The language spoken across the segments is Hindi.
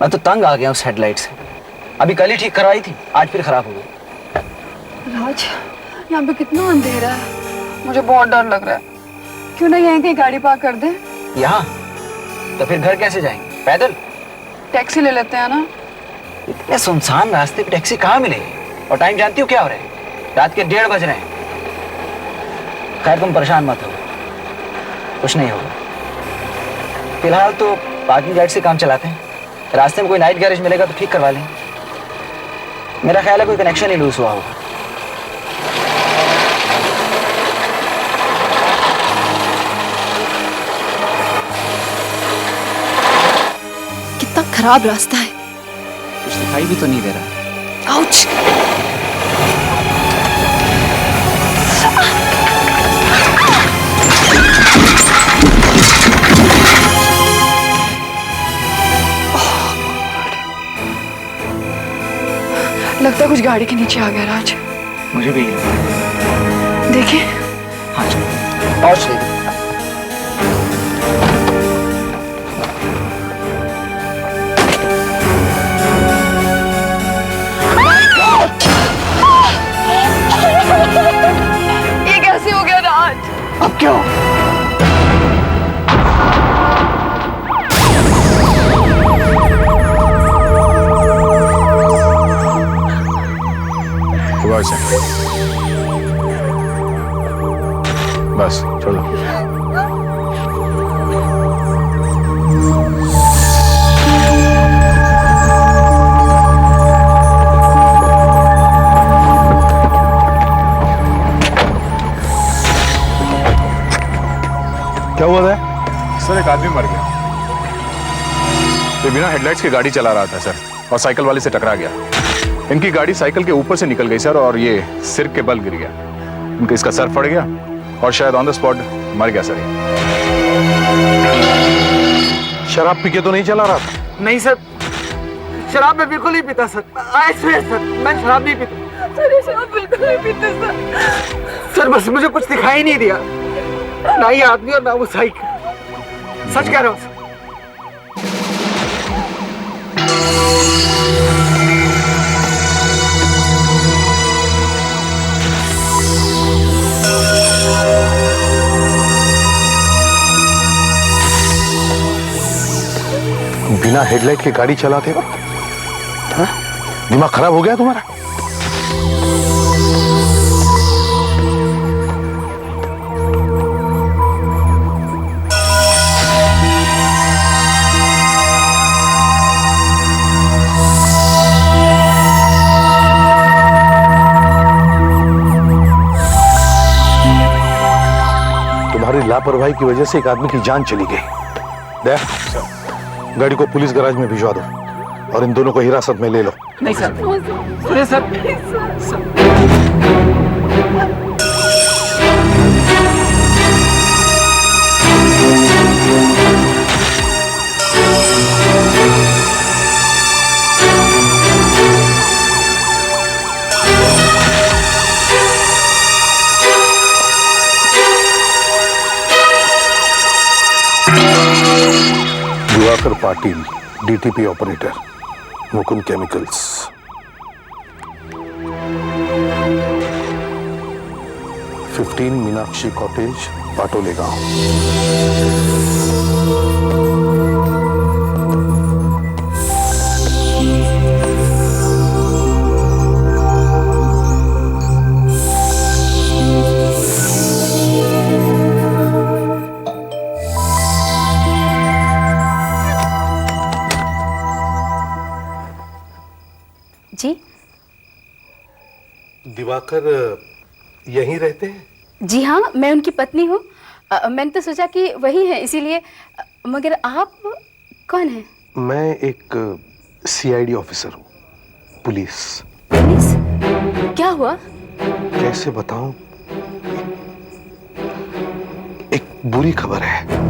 मैं तो तंग आ गया उस हेडलाइट से। अभी कल ही ठीक करवाई थी, आज फिर खराब हो गई। राज, यहाँ पे कितना अंधेरा है, मुझे बहुत डर लग रहा है। क्यों ना यहीं कहीं गाड़ी पार्क कर दें? यहाँ? तो फिर घर कैसे जाएंगे? पैदल? टैक्सी ले लेते हैं ना। इतने सुनसान रास्ते पे टैक्सी कहाँ मिलेगी? और टाइम जानती हो क्या हो रहा है? रात के 1:30 बज रहे हैं। खैर तुम परेशान मत हो, कुछ नहीं होगा। फिलहाल तो पार्किंग लाइट से काम चलाते हैं। रास्ते में कोई नाइट गैरेज मिलेगा तो ठीक करवा लेंगे। मेरा ख्याल है कोई कनेक्शन ही लूज हुआ होगा। कितना खराब रास्ता है। कुछ दिखाई भी तो नहीं दे रहा। आउच! लगता है कुछ गाड़ी के नीचे आ गया राज। मुझे भी देखिए। हाँ चलो, और चलिए। ये कैसे हो गया राज? अब क्या हो? बस चलो। क्या हुआ है सर? एक आदमी मर गया। ये बिना हेडलाइट्स की गाड़ी चला रहा था सर, और साइकिल वाले से टकरा गया। इनकी गाड़ी साइकिल के ऊपर से निकल गई सर, और ये सिर के बल गिर गया। इनका इसका सर फट गया और शायद ऑन द स्पॉट मर गया सर। शराब पी के तो नहीं चला रहा था? नहीं सर, शराब मैं बिल्कुल नहीं पीता सर। आई स्वेयर सर, मैं शराब नहीं पीता। सर ये शराब बिल्कुल नहीं पीते सर। सर बस मुझे कुछ दिखाई नहीं दिया, ना ये आदमी और ना वो साइकिल। सच कह रहा हूँ। बिना हेडलाइट के गाड़ी चलाते हो? हाँ? दिमाग खराब हो गया तुम्हारा? तुम्हारी लापरवाही की वजह से एक आदमी की जान चली गई। देख, गाड़ी को पुलिस गैराज में भिजवा दो और इन दोनों को हिरासत में ले लो। नहीं सर, सुनिए sir, Diwakar Patil, DTP operator, Mukund chemicals. (15) Meenakshi cottage, Patole गांव। जी? दिवाकर यहीं रहते हैं? जी हाँ, मैं उनकी पत्नी हूँ। मैंने तो सोचा कि वही है, इसीलिए। मगर आप कौन हैं? मैं एक सीआईडी ऑफिसर हूँ, पुलिस। पुलिस? क्या हुआ? कैसे बताऊं? एक बुरी खबर है।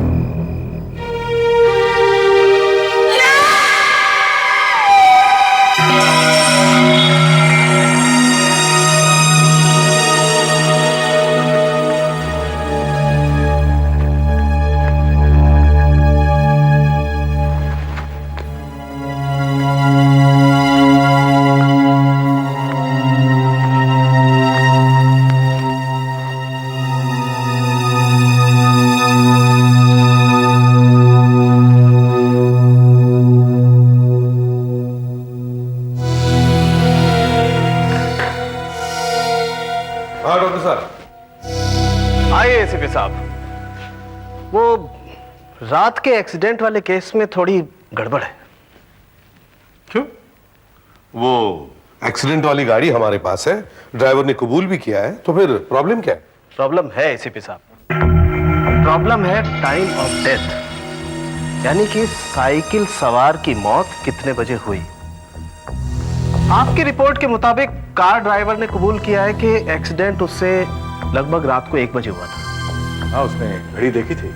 साहब, वो रात के एक्सीडेंट वाले केस में थोड़ी गड़बड़ है। क्यों? वो एक्सीडेंट वाली गाड़ी हमारे पास है, ड्राइवर ने कबूल भी किया है, तो फिर प्रॉब्लम क्या है? प्रॉब्लम है एसीपी साहब, प्रॉब्लम है टाइम ऑफ डेथ, यानी कि साइकिल सवार की मौत कितने बजे हुई। आपकी रिपोर्ट के मुताबिक कार ड्राइवर ने कबूल किया है कि एक्सीडेंट उससे लगभग रात को 1 बजे हुआ था। हाँ, उसने घड़ी देखी थी,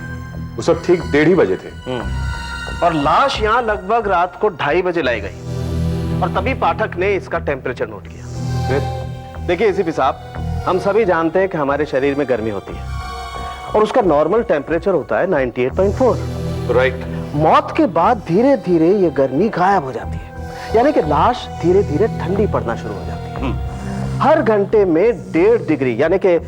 उस वक्त ठीक 1:30 बजे थे। और लाश यहां लगभग रात को 2:30 बजे लाई गई, और तभी पाठक ने इसका टेम्परेचर नोट किया। फिर देखिए एसीपी साहब, हम सभी जानते हैं कि हमारे शरीर में गर्मी होती है और उसका नॉर्मल टेम्परेचर होता है 98.4। राइट। मौत के बाद धीरे धीरे ये गर्मी गायब हो जाती है, यानी कि लाश धीरे धीरे ठंडी पड़ना शुरू हो जाती है। हर घंटे में 1.5 डिग्री यानी कि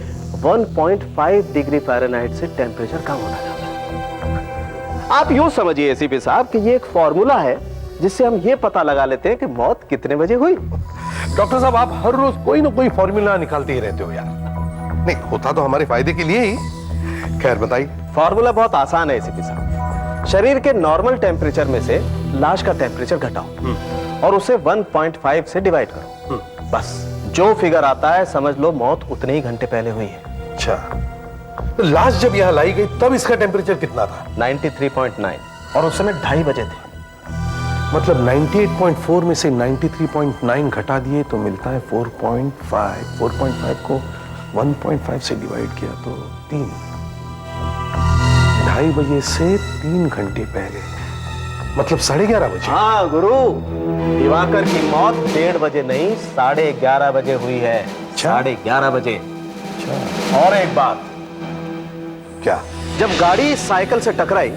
1.5 डिग्री फ़ारेनहाइट से टेम्परेचर कम होता जाता है। आप यूं समझिए एसीपी साहब कि ये एक फॉर्मूला है जिससे हम ये पता लगा लेते हैं कि मौत कितने बजे हुई। डॉक्टर साहब, आप हर रोज कोई ना कोई फॉर्मूला निकालते ही रहते हो यार। नहीं, होता तो हमारे फायदे के लिए ही। खैर बताइए। फॉर्मूला बहुत आसान है एसीपी साहब। शरीर के नॉर्मल टेम्परेचर में से लाश का टेम्परेचर घटाओ और उसे 1.5 से डिवाइड करो। बस जो फिगर आता है समझ लो मौत उतने ही घंटे पहले हुई है। अच्छा, तो लाश जब यहाँ लाई गई तब इसका टेम्परेचर कितना था? 93.9, और उस समय 2:30 बजे थे। मतलब 98.4 में से 93.9 घटा दिए तो मिलता है 4.5। 4.5 को 1.5 से डिवाइड किया तो 3। 2:30 बजे से 3 घंटे पहले, मतलब 11:30 बजे। हाँ गुरु, दिवाकर की मौत 1:30 बजे नहीं 11:30 बजे हुई है। 11:30 बजे। अच्छा। और एक बात, क्या? जब गाड़ी साइकिल से टकराई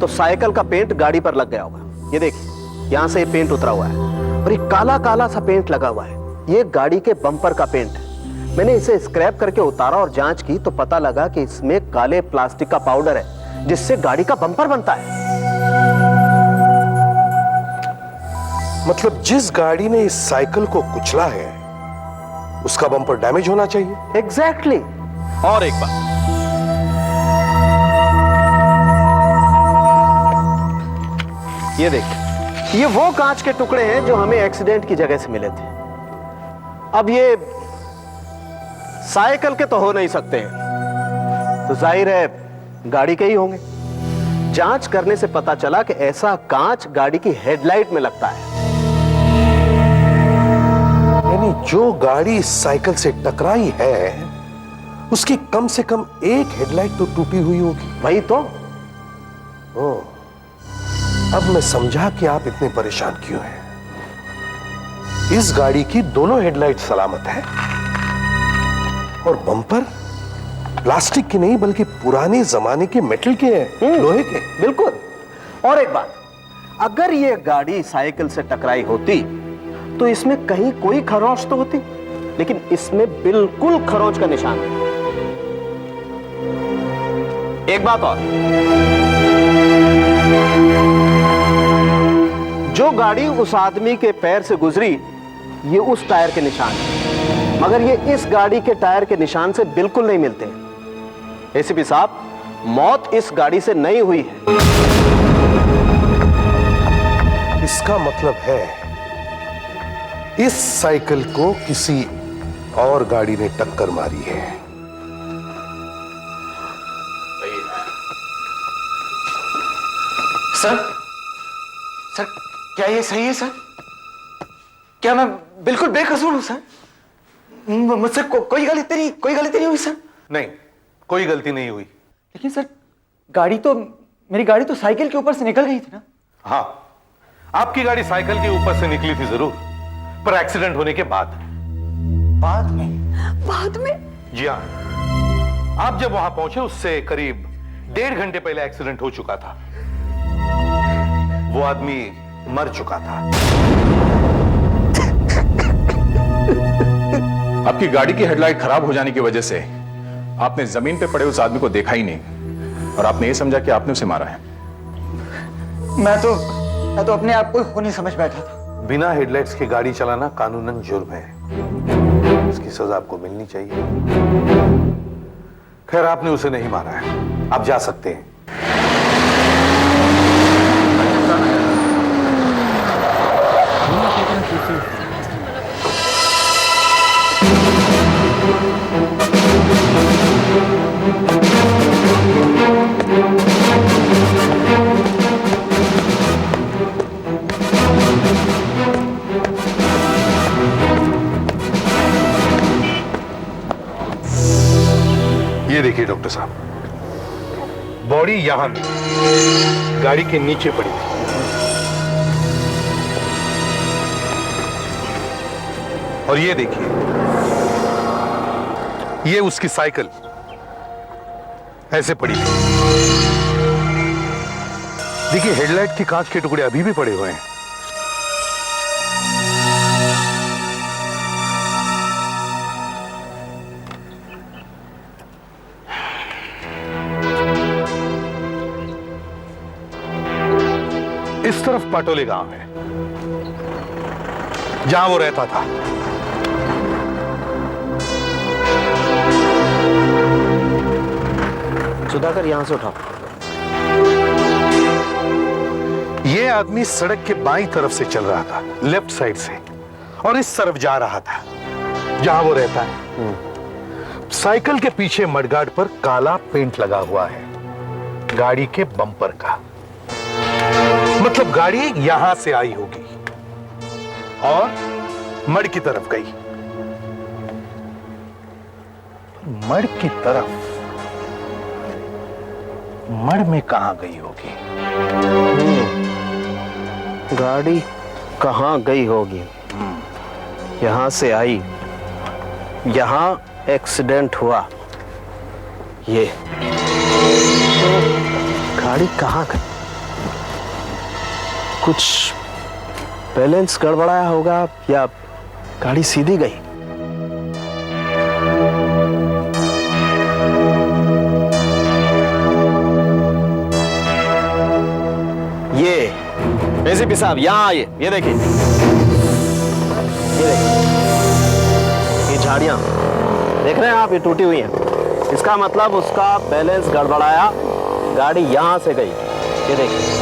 तो साइकिल का पेंट गाड़ी पर लग गया होगा। ये देखिए, यहां से ये पेंट उतरा हुआ है और ये काला काला सा पेंट लगा हुआ है। ये गाड़ी के बम्पर का पेंट है। मैंने इसे स्क्रैप करके उतारा और जांच की तो पता लगा कि इसमें काले प्लास्टिक का पाउडर है जिससे गाड़ी का बम्पर बनता है। मतलब जिस गाड़ी ने इस साइकिल को कुचला है उसका बम्पर डैमेज होना चाहिए। एग्जैक्टली। और एक बात, ये देखिए, ये वो कांच के टुकड़े हैं जो हमें एक्सीडेंट की जगह से मिले थे। अब ये साइकिल के तो हो नहीं सकते हैं, तो जाहिर है गाड़ी के ही होंगे। जांच करने से पता चला कि ऐसा कांच गाड़ी की हेडलाइट में लगता है। यानी जो गाड़ी इस साइकिल से टकराई है उसकी कम से कम एक हेडलाइट तो टूटी हुई होगी। वही तो। ओह, अब मैं समझा कि आप इतने परेशान क्यों हैं। इस गाड़ी की दोनों हेडलाइट सलामत है और बम्पर प्लास्टिक के नहीं बल्कि पुराने जमाने के मेटल के हैं, लोहे के। बिल्कुल। और एक बात, अगर ये गाड़ी साइकिल से टकराई होती तो इसमें कहीं कोई खरोंच तो होती, लेकिन इसमें बिल्कुल खरोंच का निशान है। एक बात और, जो गाड़ी उस आदमी के पैर से गुजरी ये उस टायर के निशान है, मगर ये इस गाड़ी के टायर के निशान से बिल्कुल नहीं मिलते। एसीपी साहब, मौत इस गाड़ी से नहीं हुई है। इसका मतलब है इस साइकिल को किसी और गाड़ी ने टक्कर मारी है। सर, सर क्या ये सही है सर? क्या मैं बिल्कुल बेकसूर हूं सर? मुझसे कोई गलती नहीं हुई सर? नहीं, कोई गलती नहीं हुई। लेकिन सर मेरी गाड़ी तो साइकिल के ऊपर से निकल गई थी ना? हाँ, आपकी गाड़ी साइकिल के ऊपर से निकली थी जरूर, पर एक्सीडेंट होने के बाद। बाद में? जी हाँ, आप जब वहां पहुंचे उससे करीब 1.5 घंटे पहले एक्सीडेंट हो चुका था। वो आदमी मर चुका था। आपकी गाड़ी की हेडलाइट खराब हो जाने की वजह से आपने जमीन पे पड़े उस आदमी को देखा ही नहीं और आपने ये समझा कि आपने उसे मारा है। मैं तो अपने आप को नहीं समझ बैठा था। बिना हेडलाइट्स की गाड़ी चलाना कानूनन जुर्म है, इसकी सजा आपको मिलनी चाहिए। खैर आपने उसे नहीं मारा है, आप जा सकते हैं। ये देखिए डॉक्टर साहब, बॉडी यहां मिली, गाड़ी के नीचे पड़ी थी। और ये देखिए, ये उसकी साइकिल ऐसे पड़ी थी। देखिए हेडलाइट की कांच के टुकड़े अभी भी पड़े हुए हैं। इस तरफ पाटोले गांव है, जहां वो रहता था। सुधाकर, यहां से उठाओ। ये आदमी सड़क के बाईं तरफ से चल रहा था, लेफ्ट साइड से, और इस तरफ जा रहा था जहां वो रहता है। साइकिल के पीछे मडगार्ड पर काला पेंट लगा हुआ है, गाड़ी के बम्पर का। मतलब गाड़ी यहां से आई होगी और मड की तरफ गई। मड की तरफ, मड में कहां गई होगी? गाड़ी कहां गई होगी? यहां से आई, यहां एक्सीडेंट हुआ। ये गाड़ी कहां गई? कुछ बैलेंस गड़बड़ाया होगा या गाड़ी सीधी गई। ये एसीपी साहब यहां आइए, ये देखिए, ये झाड़ियां देख रहे हैं आप, ये टूटी हुई हैं। इसका मतलब उसका बैलेंस गड़बड़ाया, गाड़ी यहां से गई। ये देखिए,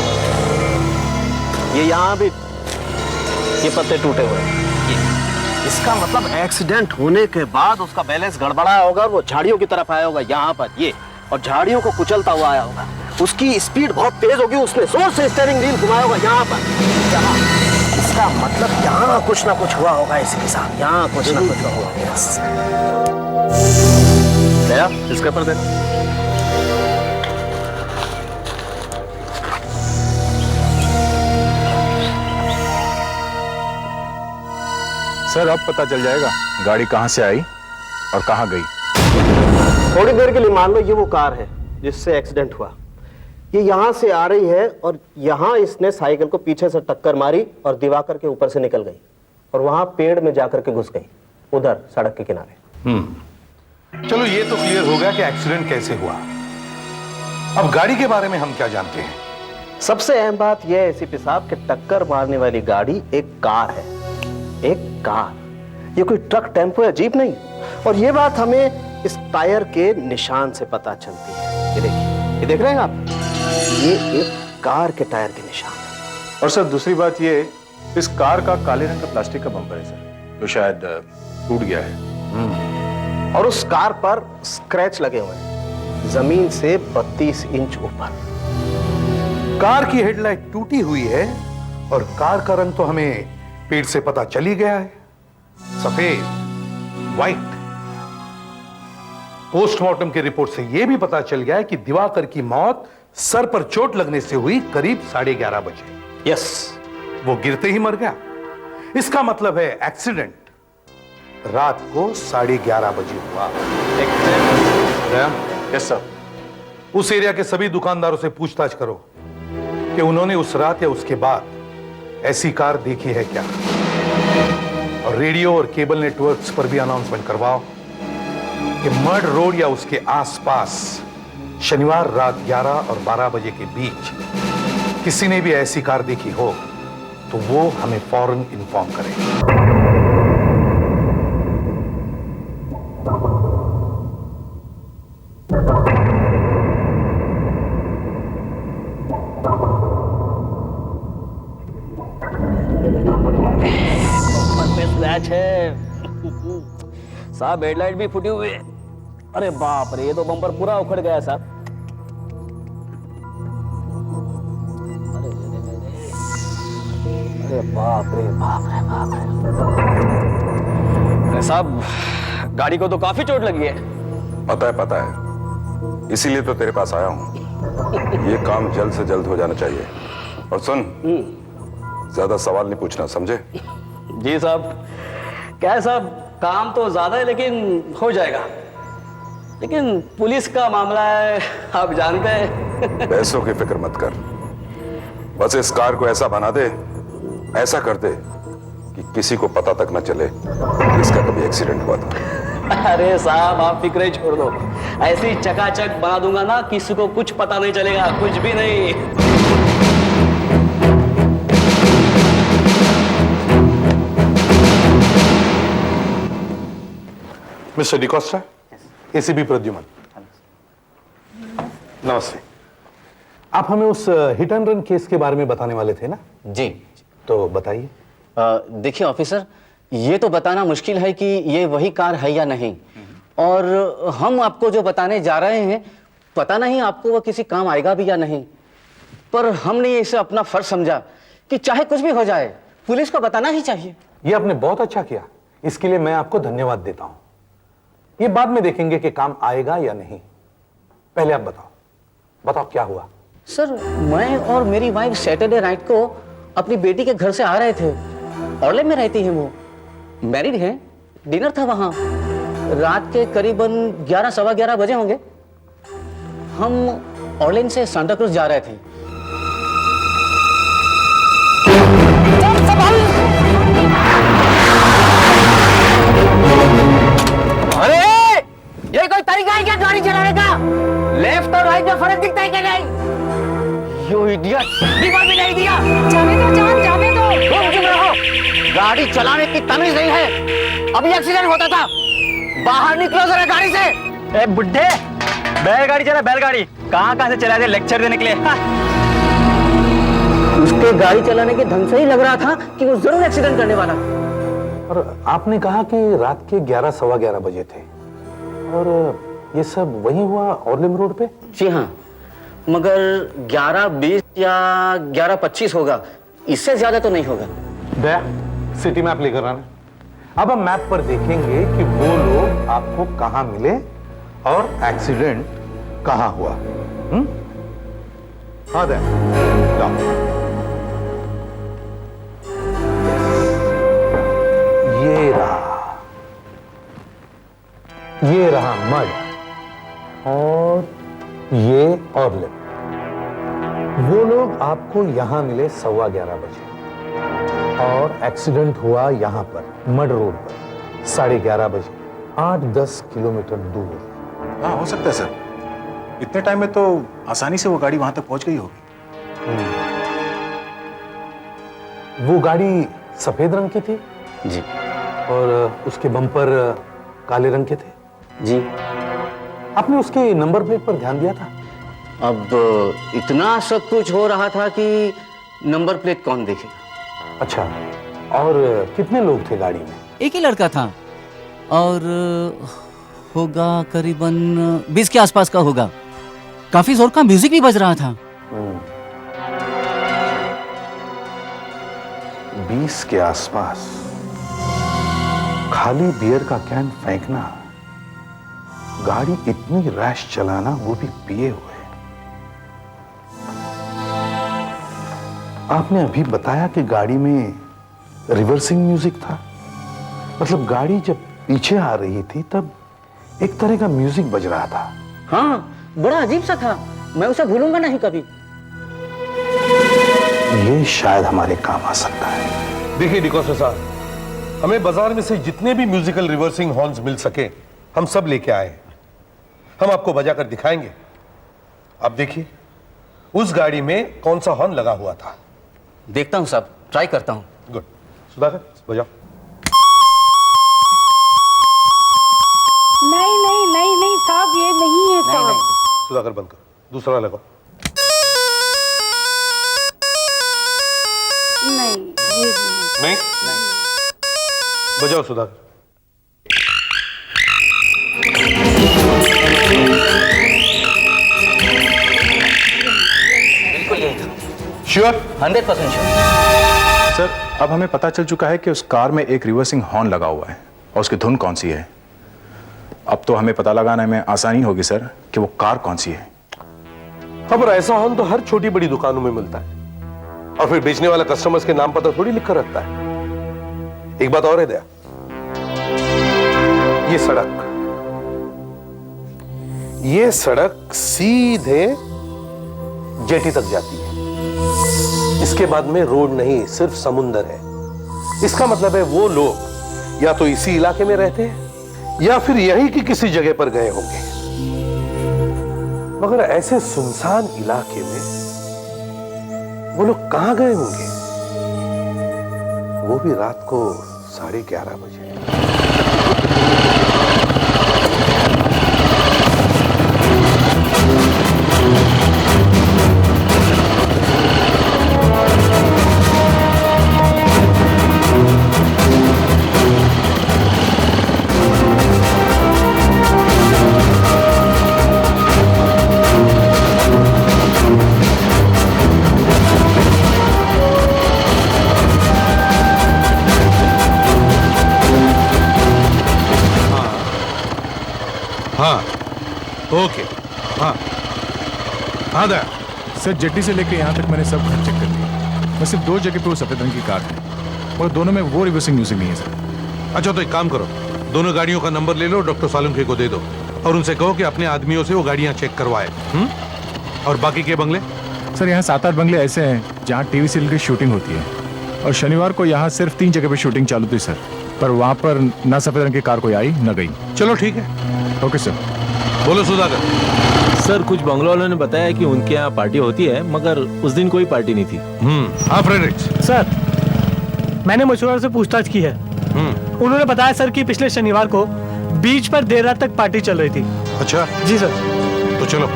ये यहां भी ये पत्ते टूटे हुए हैं। इसका मतलब एक्सीडेंट होने के बाद उसका बैलेंस गड़बड़ाया होगा और वो झाड़ियों की तरफ आया होगा, यहां पर ये, और झाड़ियों को कुचलता हुआ आया होगा। उसकी स्पीड बहुत तेज होगी, उसने जोर से स्टीयरिंग व्हील घुमाया होगा यहां पर, यहां। इसका मतलब यहां कुछ ना कुछ हुआ होगा इसके साथ, यहां कुछ ना कुछ हुआ होगा। इसके पर देखो, सर अब पता चल जाएगा गाड़ी कहां से आई और कहां गई। थोड़ी देर के लिए मान लो ये वो कार है जिससे एक्सीडेंट हुआ। ये यहां से आ रही है और यहां इसने साइकिल को पीछे से टक्कर मारी और दिवाकर के ऊपर से निकल गई और वहां पेड़ में जाकर के घुस गई, उधर सड़क के किनारे। चलो ये तो क्लियर हो गया कि एक्सीडेंट कैसे हुआ। अब गाड़ी के बारे में हम क्या जानते हैं? सबसे अहम बात यह है एसीपी साहब कि टक्कर मारने वाली गाड़ी एक कार है, एक कार। ये कोई ट्रक, टेम्पो या जीप नहीं। और ये बात हमें इस टायर के निशान से पता चलती है। ये देखिए, ये देख रहे हैं आप, ये एक कार के टायर के निशान है। और सर दूसरी बात ये, इस कार का काले रंग का प्लास्टिक का बम्पर है सर, जो शायद टूट गया है। और उस कार पर स्क्रैच लगे हुए हैं, जमीन से 32 इंच ऊपर। कार की हेडलाइट टूटी हुई है और कार का रंग तो हमें पेड़ से पता चल ही गया है, सफेद, व्हाइट। पोस्टमार्टम की रिपोर्ट से यह भी पता चल गया है कि दिवाकर की मौत सर पर चोट लगने से हुई करीब 11:30 बजे। यस, वो गिरते ही मर गया। इसका मतलब है एक्सीडेंट रात को 11:30 बजे हुआ। Yes sir. उस एरिया के सभी दुकानदारों से पूछताछ करो कि उन्होंने उस रात या उसके बाद ऐसी कार देखी है क्या, और रेडियो और केबल नेटवर्क्स पर भी अनाउंसमेंट करवाओ कि मड रोड या उसके आसपास शनिवार रात 11 और 12 बजे के बीच किसी ने भी ऐसी कार देखी हो तो वो हमें फौरन इन्फॉर्म करें। बम्पर पे स्क्रैच है साहब, हेडलाइट भी फूटी हुई है। अरे बाप रे, ये तो बम्पर पूरा उखड़ गया साहब। अरे बाप रे बाप रे बाप रे। अरे साहब, गाड़ी को तो काफी चोट लगी है। पता है, इसीलिए तो तेरे पास आया हूं। ये काम जल्द से जल्द हो जाना चाहिए। और सुन, ज्यादा सवाल नहीं पूछना, समझे? जी साहब। क्या है साहब, काम तो ज्यादा है लेकिन हो जाएगा। लेकिन पुलिस का मामला है, आप जानते हैं। पैसों की फिक्र मत कर, बस इस कार को ऐसा बना दे, ऐसा कर दे कि किसी को पता तक न चले कि इसका कभी एक्सीडेंट हुआ था। अरे साहब, आप फिक्र ही छोड़ दो, ऐसी चकाचक बना दूंगा ना, किसी को कुछ पता नहीं चलेगा, कुछ भी नहीं। मिस्टर डिकोस्टा, एसीपी प्रद्युमन, नमस्ते। आप हमें उस हिट एंड रन केस के बारे में बताने वाले थे ना? जी। तो बताइए। देखिए ऑफिसर, ये तो बताना मुश्किल है कि ये वही कार है या नहीं, और हम आपको जो बताने जा रहे हैं पता नहीं आपको वो किसी काम आएगा भी या नहीं, पर हमने इसे अपना फर्ज समझा कि चाहे कुछ भी हो जाए पुलिस को बताना ही चाहिए। ये आपने बहुत अच्छा किया, इसके लिए मैं आपको धन्यवाद देता हूं। ये बाद में देखेंगे कि काम आएगा या नहीं। पहले आप बताओ क्या हुआ? सर, मैं और मेरी वाइफ सैटरडे नाइट को अपनी बेटी के घर से आ रहे थे। ऑर्ले में रहती है वो, मैरिड है। डिनर था वहां, रात के करीबन 11 सवा 11 बजे होंगे। हम ऑर्लेन से सांता क्रूज जा रहे थे। अरे ये कोई तरीका है क्या गाड़ी चलाने का? लेफ्ट और राइट में फर्क दिखता है क्या? नहीं, यू इडियट, दिमाग भी नहीं दिया। जाने दो जान, जाने दो। तुम चुप रहो, गाड़ी चलाने की तमीज नहीं है। अभी एक्सीडेंट होता था, बाहर निकलो जरा गाड़ी से। ए बुड्ढे, बैलगाड़ी चला, बैलगाड़ी कहाँ से चला दे लेक्चर देने के लिए। उसके गाड़ी चलाने के ढंग से ही लग रहा था कि वो जरूर एक्सीडेंट करने वाला। और आपने कहा कि रात के 11 सवा 11 बजे थे, और ये सब वही हुआ ऑर्लिम रोड पे? जी हाँ, मगर 11:20 या 11:25 होगा, इससे ज्यादा तो नहीं होगा। दया, सिटी मैप लेकर आना। अब हम मैप पर देखेंगे कि वो लोग आपको कहां मिले और एक्सीडेंट कहां हुआ। हाँ दया, जाओ। ये रहा मड, और ये ऑर्लिम। वो लोग आपको यहां मिले 11:15 बजे, और एक्सीडेंट हुआ यहां पर मड रोड पर 11:30 बजे, 8-10 किलोमीटर दूर। हाँ, हो सकता है सर। इतने टाइम में तो आसानी से वो गाड़ी वहां तक पहुंच गई होगी। वो गाड़ी सफेद रंग की थी जी। और उसके बम्पर काले रंग के थे जी। आपने उसके नंबर प्लेट पर ध्यान दिया था? अब इतना सब कुछ हो रहा था कि नंबर प्लेट कौन देखेगा। अच्छा, और कितने लोग थे गाड़ी में? एक ही लड़का था, और होगा करीबन 20 के आसपास का होगा। काफी जोर का म्यूजिक भी बज रहा था। 20 के आसपास। खाली बियर का कैन फेंकना, गाड़ी इतनी रैश चलाना, वो भी पिए हुए। आपने अभी बताया कि गाड़ी में रिवर्सिंग म्यूजिक था, मतलब गाड़ी जब पीछे आ रही थी तब एक तरह का म्यूजिक बज रहा था। हाँ, बड़ा अजीब सा था, मैं उसे भूलूंगा नहीं कभी। ये शायद हमारे काम आ सकता है। देखिए डिकोस्टा साहब, हमें बाजार में से जितने भी म्यूजिकल रिवर्सिंग हॉर्न्स मिल सके हम सब लेके आए हैं। हम आपको बजाकर दिखाएंगे। आप देखिए उस गाड़ी में कौन सा हॉर्न लगा हुआ था। देखता हूँ साहब, ट्राई करता हूँ। गुड, सुधाकर बजाओ। नहीं नहीं नहीं नहीं साहब, ये नहीं है साहब। सुधाकर बंद करो, दूसरा लगाओ। नहीं, ये नहीं। नहीं बजाओ सुधाकर। बिल्कुल यही था। श्योर? 100% श्योर। सर अब हमें पता चल चुका है कि उस कार में एक रिवर्सिंग हॉर्न लगा हुआ है और उसकी धुन कौन सी है। अब तो हमें पता लगाने में आसानी होगी सर कि वो कार कौन सी है। हाँ, पर ऐसा हॉर्न तो हर छोटी बड़ी दुकानों में मिलता है और फिर बेचने वाला कस्टमर्स के नाम पता थोड़ी लिखकर रखता है। एक बात और है दया, ये सड़क सीधे जेटी तक जाती है। इसके बाद में रोड नहीं, सिर्फ समुंदर है। इसका मतलब है वो लोग या तो इसी इलाके में रहते हैं या फिर यहीं की किसी जगह पर गए होंगे। मगर ऐसे सुनसान इलाके में वो लोग कहां गए होंगे, वो भी रात को 11:30 बजे। ओके, हाँ हाँ दया। सर जेटी से लेकर यहाँ तक मैंने सब घर चेक कर लिया। बस सिर्फ 2 जगह पे वो सफेद रंग की कार है और दोनों में वो रिवर्सिंग म्यूजिक नहीं है सर। अच्छा तो एक काम करो, दोनों गाड़ियों का नंबर ले लो, डॉक्टर सालुंखे को दे दो और उनसे कहो कि अपने आदमियों से वो गाड़ियां चेक करवाए। और बाकी के बंगले? सर यहाँ 7-8 बंगले ऐसे हैं जहाँ टीवी सीरियल की शूटिंग होती है और शनिवार को यहाँ सिर्फ 3 जगह पे शूटिंग चालू थी सर, पर वहाँ पर ना सफेद रंग की कार कोई आई ना गई। चलो ठीक है। Okay sir. बोलो सुधाकर। सर कुछ बंगलों वालों ने बताया कि उनके यहाँ पार्टी होती है, मगर उस दिन कोई पार्टी नहीं थी। हाँ फ्रेडरिक्स। सर मैंने मशहूर से पूछताछ की है। उन्होंने बताया सर कि पिछले शनिवार को बीच पर देर रात तक पार्टी चल रही थी। अच्छा जी सर। तो चलो।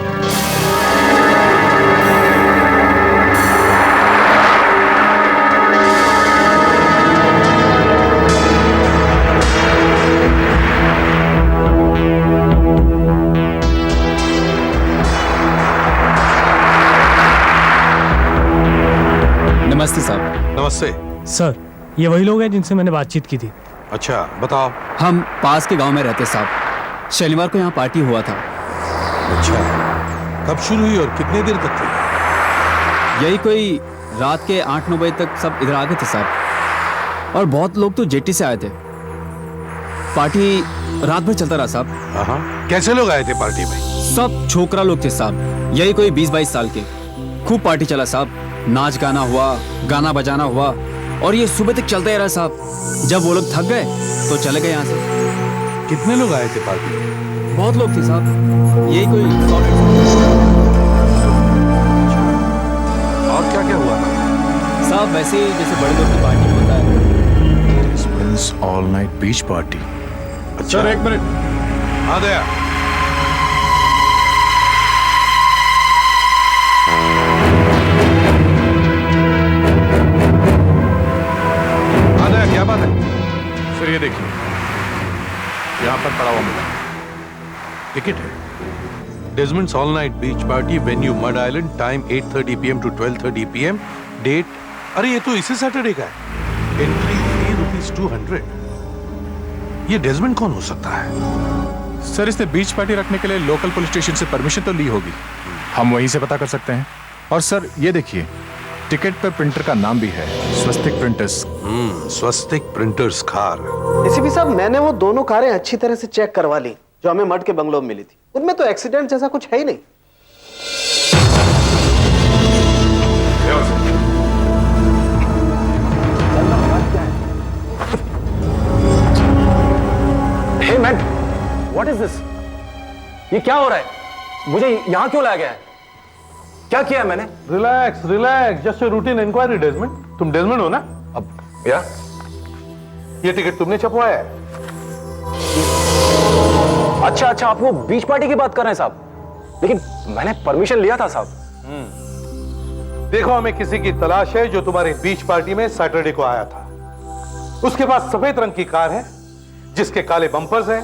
नमस्ते साहब। नमस्ते सर ये वही लोग हैं जिनसे मैंने बातचीत की थी। अच्छा बताओ। हम पास के गांव में रहते साहब। शनिवार को यहाँ पार्टी हुआ था। अच्छा कब शुरू हुई और कितने देर तक थी? यही कोई रात के 8-9 बजे तक सब इधर आ गए थे साहब, और बहुत लोग तो जेटी से आए थे। पार्टी रात भर चलता रहा साहब। कैसे लोग आए थे पार्टी में? सब छोकरा लोग थे साहब, यही कोई 20-22 साल के। खूब पार्टी चला साहब, नाच गाना हुआ, गाना बजाना हुआ और ये सुबह तक चलता ही रहा साहब। जब वो लोग थक गए तो चले गए यहाँ से। कितने लोग आए थे पार्टी में? बहुत लोग थे साहब, यही कोई 100। और क्या क्या हुआ था? साहब वैसे ही जैसे बड़े लोग की पार्टी में होता है। All night beach party. अच्छा सर 1 मिनट। हाँ दया। क्या बात है? सर ये देखिए, यहाँ पर पड़ा हुआ मिला टिकट है। Desmond's all night beach party, venue mud island, time 8:30 PM to 12:30 PM, date. अरे ये तो इसी सैटरडे का है। Entry fee ₹200। ये डेजमंड कौन हो सकता है? सर इसने बीच पार्टी रखने के लिए लोकल पुलिस स्टेशन से परमिशन तो ली होगी, हम वहीं से पता कर सकते हैं। और सर ये देखिए, टिकट पर प्रिंटर का नाम भी है, स्वस्तिक प्रिंटर्स। स्वस्तिक प्रिंटर्स कार। एसीपी साहब मैंने वो दोनों कारें अच्छी तरह से चेक करवा ली जो हमें मड के बंगलों में मिली थी। उनमें तो एक्सीडेंट जैसा कुछ है ही नहीं। Hey man, what is this? ये क्या हो रहा है? मुझे यहाँ क्यों लाया गया है? क्या किया है मैंने? Relax relax, just a routine inquiry Desmond. तुम डेजमंड हो ना? अब या ये टिकट तुमने छपवाया है? अच्छा अच्छा, आप वो बीच पार्टी की बात कर रहे हैं साहब, लेकिन मैंने परमिशन लिया था साहब। देखो हमें किसी की तलाश है जो तुम्हारी बीच पार्टी में सैटरडे को आया था। उसके पास सफेद रंग की कार है जिसके काले बम्पर्स हैं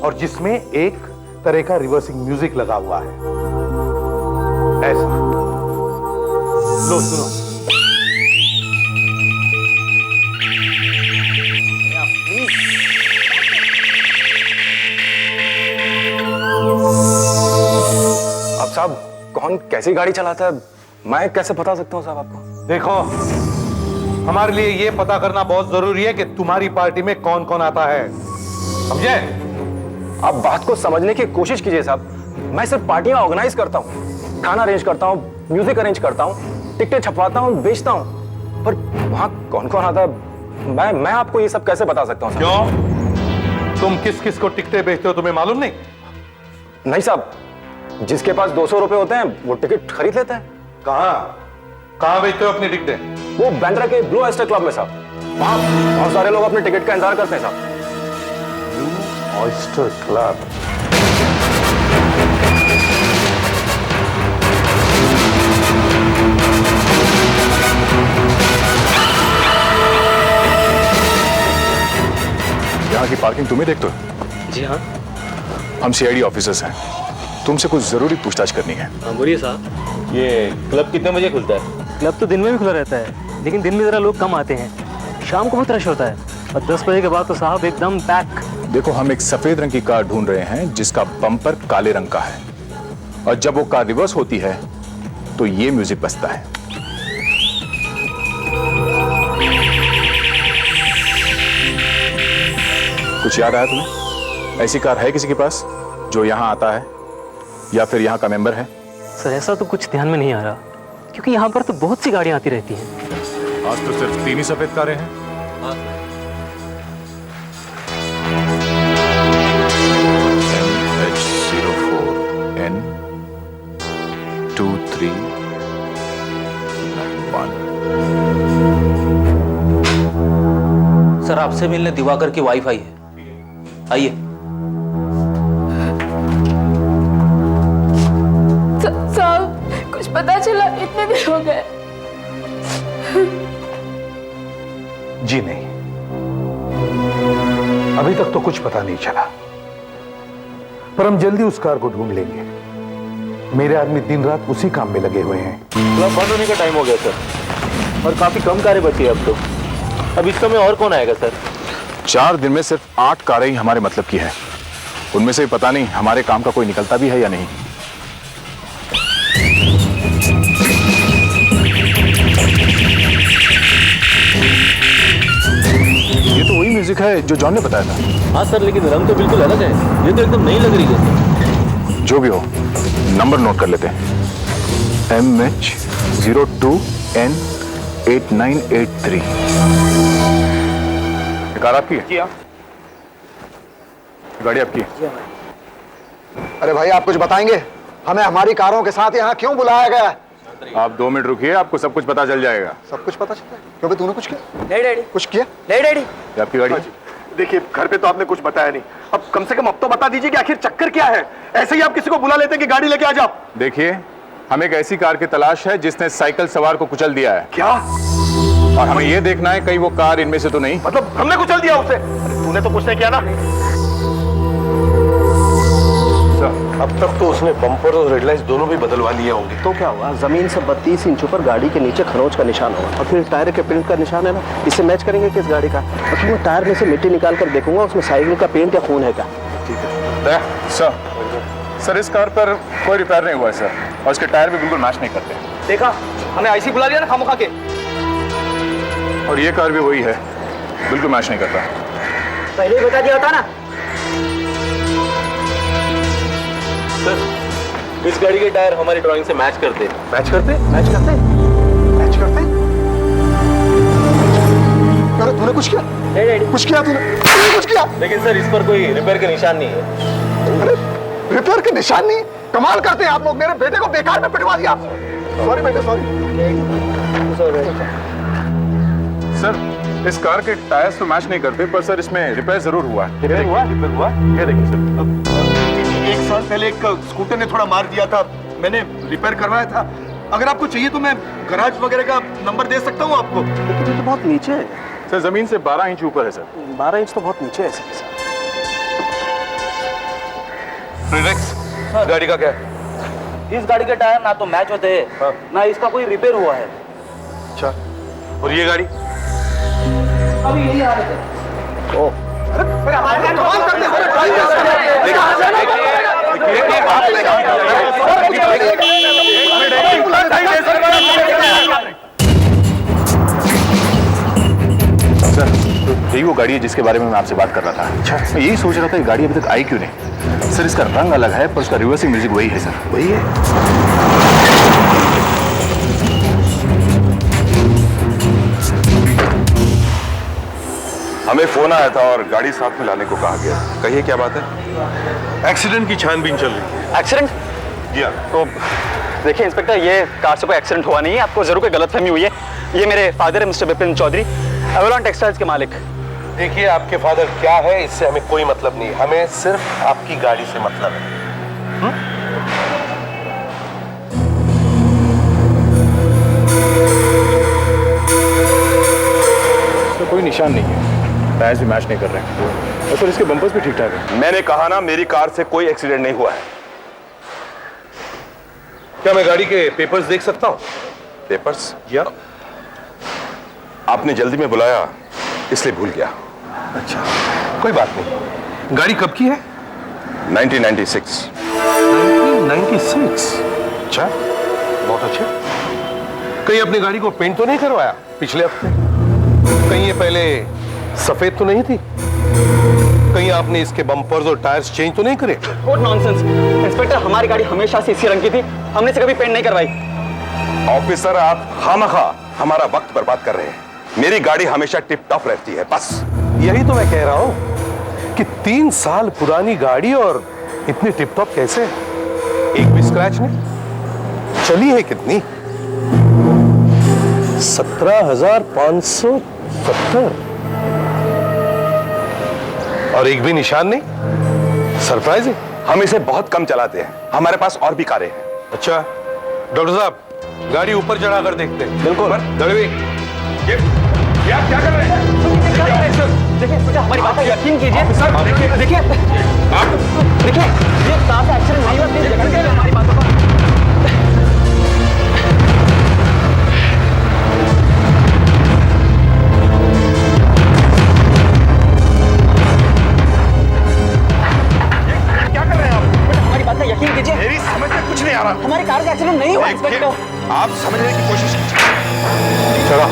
और जिसमें एक तरह का रिवर्सिंग म्यूजिक लगा हुआ है। ऐसा लो सुनो। अब साहब कौन कैसी गाड़ी चलाता है मैं कैसे बता सकता हूँ साहब आपको? देखो, हमारे लिए यह पता करना बहुत जरूरी है कि तुम्हारी पार्टी में कौन कौन आता है, समझे? आप बात को समझने की कोशिश कीजिए साहब। मैं सिर्फ पार्टियां ऑर्गेनाइज करता हूँ, खाना अरेंज करता हूँ, म्यूजिक अरेंज करता हूँ, टिकटें छपवाता हूँ, बेचता हूँ, पर वहां कौन कौन आता है मैं आपको ये सब कैसे बता सकता हूँ? क्यों? तुम किस किस को टिकटें बेचते हो तुम्हें मालूम नहीं? नहीं साहब, जिसके पास 200 रुपए होते हैं वो टिकट खरीद लेता है। कहाँ बेचते हो अपनी टिकटें? वो बैंड्रा के ब्लू ऑयस्टर क्लब में साहब। वहां बहुत सारे लोग अपने टिकट का इंतजार करते हैं साहब। Blue oyster club? यहाँ की पार्किंग तुम्हें देखते हो? जी हाँ। हम सीआईडी ऑफिसर्स हैं, तुमसे कुछ जरूरी पूछताछ करनी है। बोलिए साहब। ये क्लब कितने बजे खुलता है? क्लब तो दिन में भी खुला रहता है, लेकिन दिन में जरा लोग कम आते हैं। शाम को बहुत रश होता है और 10 बजे के बाद तो साहब एकदम पैक। देखो, हम एक सफेद रंग की कार ढूंढ रहे हैं जिसका बम्पर काले रंग का है, और जब वो कार रिवर्स होती है तो ये म्यूजिक बजता है। कुछ याद आया तुम्हें? ऐसी कार है किसी के पास जो यहाँ आता है या फिर यहाँ का मेंबर है? सर ऐसा तो कुछ ध्यान में नहीं आ रहा, क्योंकि यहाँ पर तो बहुत सी गाड़ियाँ आती रहती हैं। आज तो सिर्फ 3 ही सफेद कारें हैं। MH04N 2391। सर आपसे मिलने दिवाकर की वाईफाई है, आइए। साहब कुछ पता चला? इतने दिन हो गए। जी नहीं, अभी तक तो कुछ पता नहीं चला, पर हम जल्दी उस कार को ढूंढ लेंगे। मेरे आदमी दिन रात उसी काम में लगे हुए हैं। क्लब बंद होने का टाइम हो गया सर, और काफी कम कारें बची है अब तो। अब इस समय और कौन आएगा सर? 4 दिन में सिर्फ 8 कारें ही हमारे मतलब की है। उनमें से पता नहीं हमारे काम का कोई निकलता भी है या नहीं। ये तो वही म्यूजिक है जो जॉन ने बताया था। हाँ सर, लेकिन रंग तो बिल्कुल अलग है, ये तो एकदम नई लग रही है। जो भी हो, नंबर नोट कर लेते हैं। MH02N 8983। कार आपकी है? गाड़ी आपकी है? अरे भाई, आप कुछ बताएंगे? हमें हमारी कारों के साथ यहाँ क्यों बुलाया गया है? आप 2 मिनट रुकिए, आपको सब कुछ पता चल जाएगा। सब कुछ पता चलता है? क्यों, तूने कुछ किया? नहीं डैडी। कुछ किया? नहीं डैडी। ये आपकी गाड़ी? देखिए, घर पे तो आपने कुछ बताया नहीं, अब कम से कम अब तो बता दीजिए कि आखिर चक्कर क्या है। ऐसे ही आप किसी को बुला लेते हैं कि गाड़ी लेके आ जाओ। देखिए, हमें एक ऐसी कार की तलाश है जिसने साइकिल सवार को कुचल दिया है। क्या? और हमें यह देखना है कहीं वो कार इनमें से तो नहीं। मतलब हमने कुचल दिया उसे? अरे तूने तो कुछ नहीं किया ना। अब तक तो उसने बम्पर और रेड लाइट्स दोनों भी बदलवा लिए होंगे। तो क्या हुआ, जमीन से 32 इंच ऊपर गाड़ी के नीचे खरोंच का निशान होगा, और फिर टायर के प्रिंट का निशान है ना, इसे मैच करेंगे किस गाड़ी का। और फिर मैं टायर में से मिट्टी निकाल कर देखूंगा उसमें साइकिल का पेंट या खून है क्या। ठीक है सर, इस कार पर कोई रिपेयर नहीं हुआ है सर, और इसके टायर भी बिल्कुल मैच नहीं करते। देखा, हमें आईसी बुला लिया ना खामखा के। और ये कार भी वही है, बिल्कुल मैच नहीं करता। पहले ही बता दिया होता ना। सर, इस गाड़ी के टायर हमारी ड्राइंग से मैच करते। मैच करते? मैच करते? मैच करते? अरे तूने कुछ किया? नहीं डैडी। कुछ किया तूने? कुछ किया? लेकिन सर, इस पर कोई रिपेयर के निशान नहीं है। अरे रिपेयर के निशान नहीं? कमाल करते हैं आप लोग, मेरे बेटे को बेकार में पिटवा दिया। सॉरी बेटे, सॉरी। सर, इस कार के टायर्स तो मैच नहीं करते, पर सर इसमें रिपेयर जरूर हुआ है। रिपेयर हुआ? क्या देखिए सर, 1 साल पहले एक स्कूटर ने थोड़ा मार दिया था, मैंने रिपेयर करवाया था। अगर आपको चाहिए तो मैं गैराज वगैरह का नंबर दे सकता हूँ आपको। लेकिन ये तो बहुत नीचे है, सर जमीन से 12 इंच ऊपर है सर। 12 इंच तो बहुत नीचे है एसीपी साहब। रिलैक्स, गाड़ी का क्या है? इस गाड़ी के टायर ना तो मैच होते हैं ना इसका कोई रिपेयर हुआ है। अच्छा, और ये गाड़ी? अभी यही आ रहे थे। ओह, सर यही वो गाड़ी है जिसके बारे में मैं आपसे बात कर रहा था। अच्छा, मैं यही सोच रहा था ये गाड़ी अभी तक आई क्यों नहीं। सर इसका रंग अलग है पर उसका रिवर्सिंग म्यूजिक वही है सर। वही है? हमें फोन आया था और गाड़ी साथ में लाने को कहा गया। कहिए क्या बात है? एक्सीडेंट की छानबीन चल रही है। एक्सीडेंट? जी हाँ। तो देखिए इंस्पेक्टर, ये कार से कोई एक्सीडेंट हुआ नहीं है, आपको जरूर कोई गलतफहमी हुई है। ये मेरे फादर है mister Vipin Chaudhary, Avalon textiles के मालिक। देखिए आपके फादर क्या है इससे हमें कोई मतलब नहीं, हमें सिर्फ आपकी गाड़ी से मतलब है। तो कोई निशान नहीं है, टायर्स भी मैच नहीं कर रहे हैं और सर इसके बम्पर्स भी ठीक ठाक है। मैंने कहा ना मेरी कार से कोई एक्सीडेंट नहीं हुआ है। क्या मैं गाड़ी के पेपर्स देख सकता हूँ? पेपर्स? या आपने जल्दी में बुलाया इसलिए भूल गया। अच्छा, कोई बात नहीं। गाड़ी कब की है? 1996। 1996? अच्छा, बहुत अच्छे। कहीं अपनी गाड़ी को पेंट तो नहीं करवाया पिछले हफ्ते? कहीं ये पहले सफेद तो नहीं थी? कहीं आपने इसके बम्पर्स और टायर्स चेंज तो नहीं करे? व्हाट नॉनसेंस इंस्पेक्टर, हमारी गाड़ी हमेशा से इसी रंग की थी, हमने इसे कभी पेंट नहीं करवाई। ऑफिसर आप खामखा हमारा वक्त बर्बाद कर रहे हैं। मेरी गाड़ी हमेशा टिप टॉप रहती है, बस यही तो मैं कह रहा हूं कि 3 साल पुरानी गाड़ी और इतनी टिप टॉप कैसे? एक भी स्क्रैच नहीं? चली है कितनी? 17,570। और एक भी निशान नहीं? सरप्राइजिंग। हम इसे बहुत कम चलाते हैं, हमारे पास और भी कारें हैं। अच्छा डॉक्टर साहब, गाड़ी ऊपर चढ़ा कर देखते हैं। बिल्कुल। दड़वी, ये आप क्या कर रहे हैं? देखिए हमारी बात पर यकीन कीजिए। देखिए ये कार का एक्सीडेंट नहीं हुआ, प्लीज यकीन कीजिए हमारी बातों पर। यकीन कीजिए, मेरी समझ में कुछ नहीं आ रहा। हमारी कार का एक्सीडेंट नहीं हुआ इंस्पेक्टर। आप समझने की कोशिश कीजिए। चलो।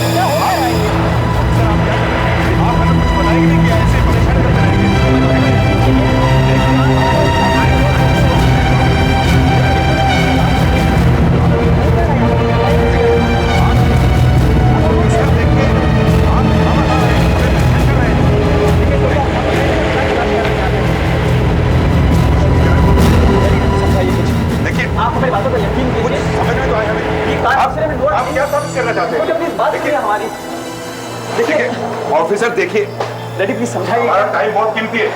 क्या हो रहा है? आप हमें कुछ बताएंगे नहीं कि ऐसे परेशान करते रहेंगे। आप हमारी बातों पर यकीन कीजिए। समझ में तो आया हमें। ये कार एक्सीडेंट हुआ। आप क्या साबित करना चाहते हैं? प्लीज बात कीजिए हमारी। देखिए ऑफिसर, देखिए लेडी प्लीज समझाइए। हमारा टाइम बहुत कीमती है।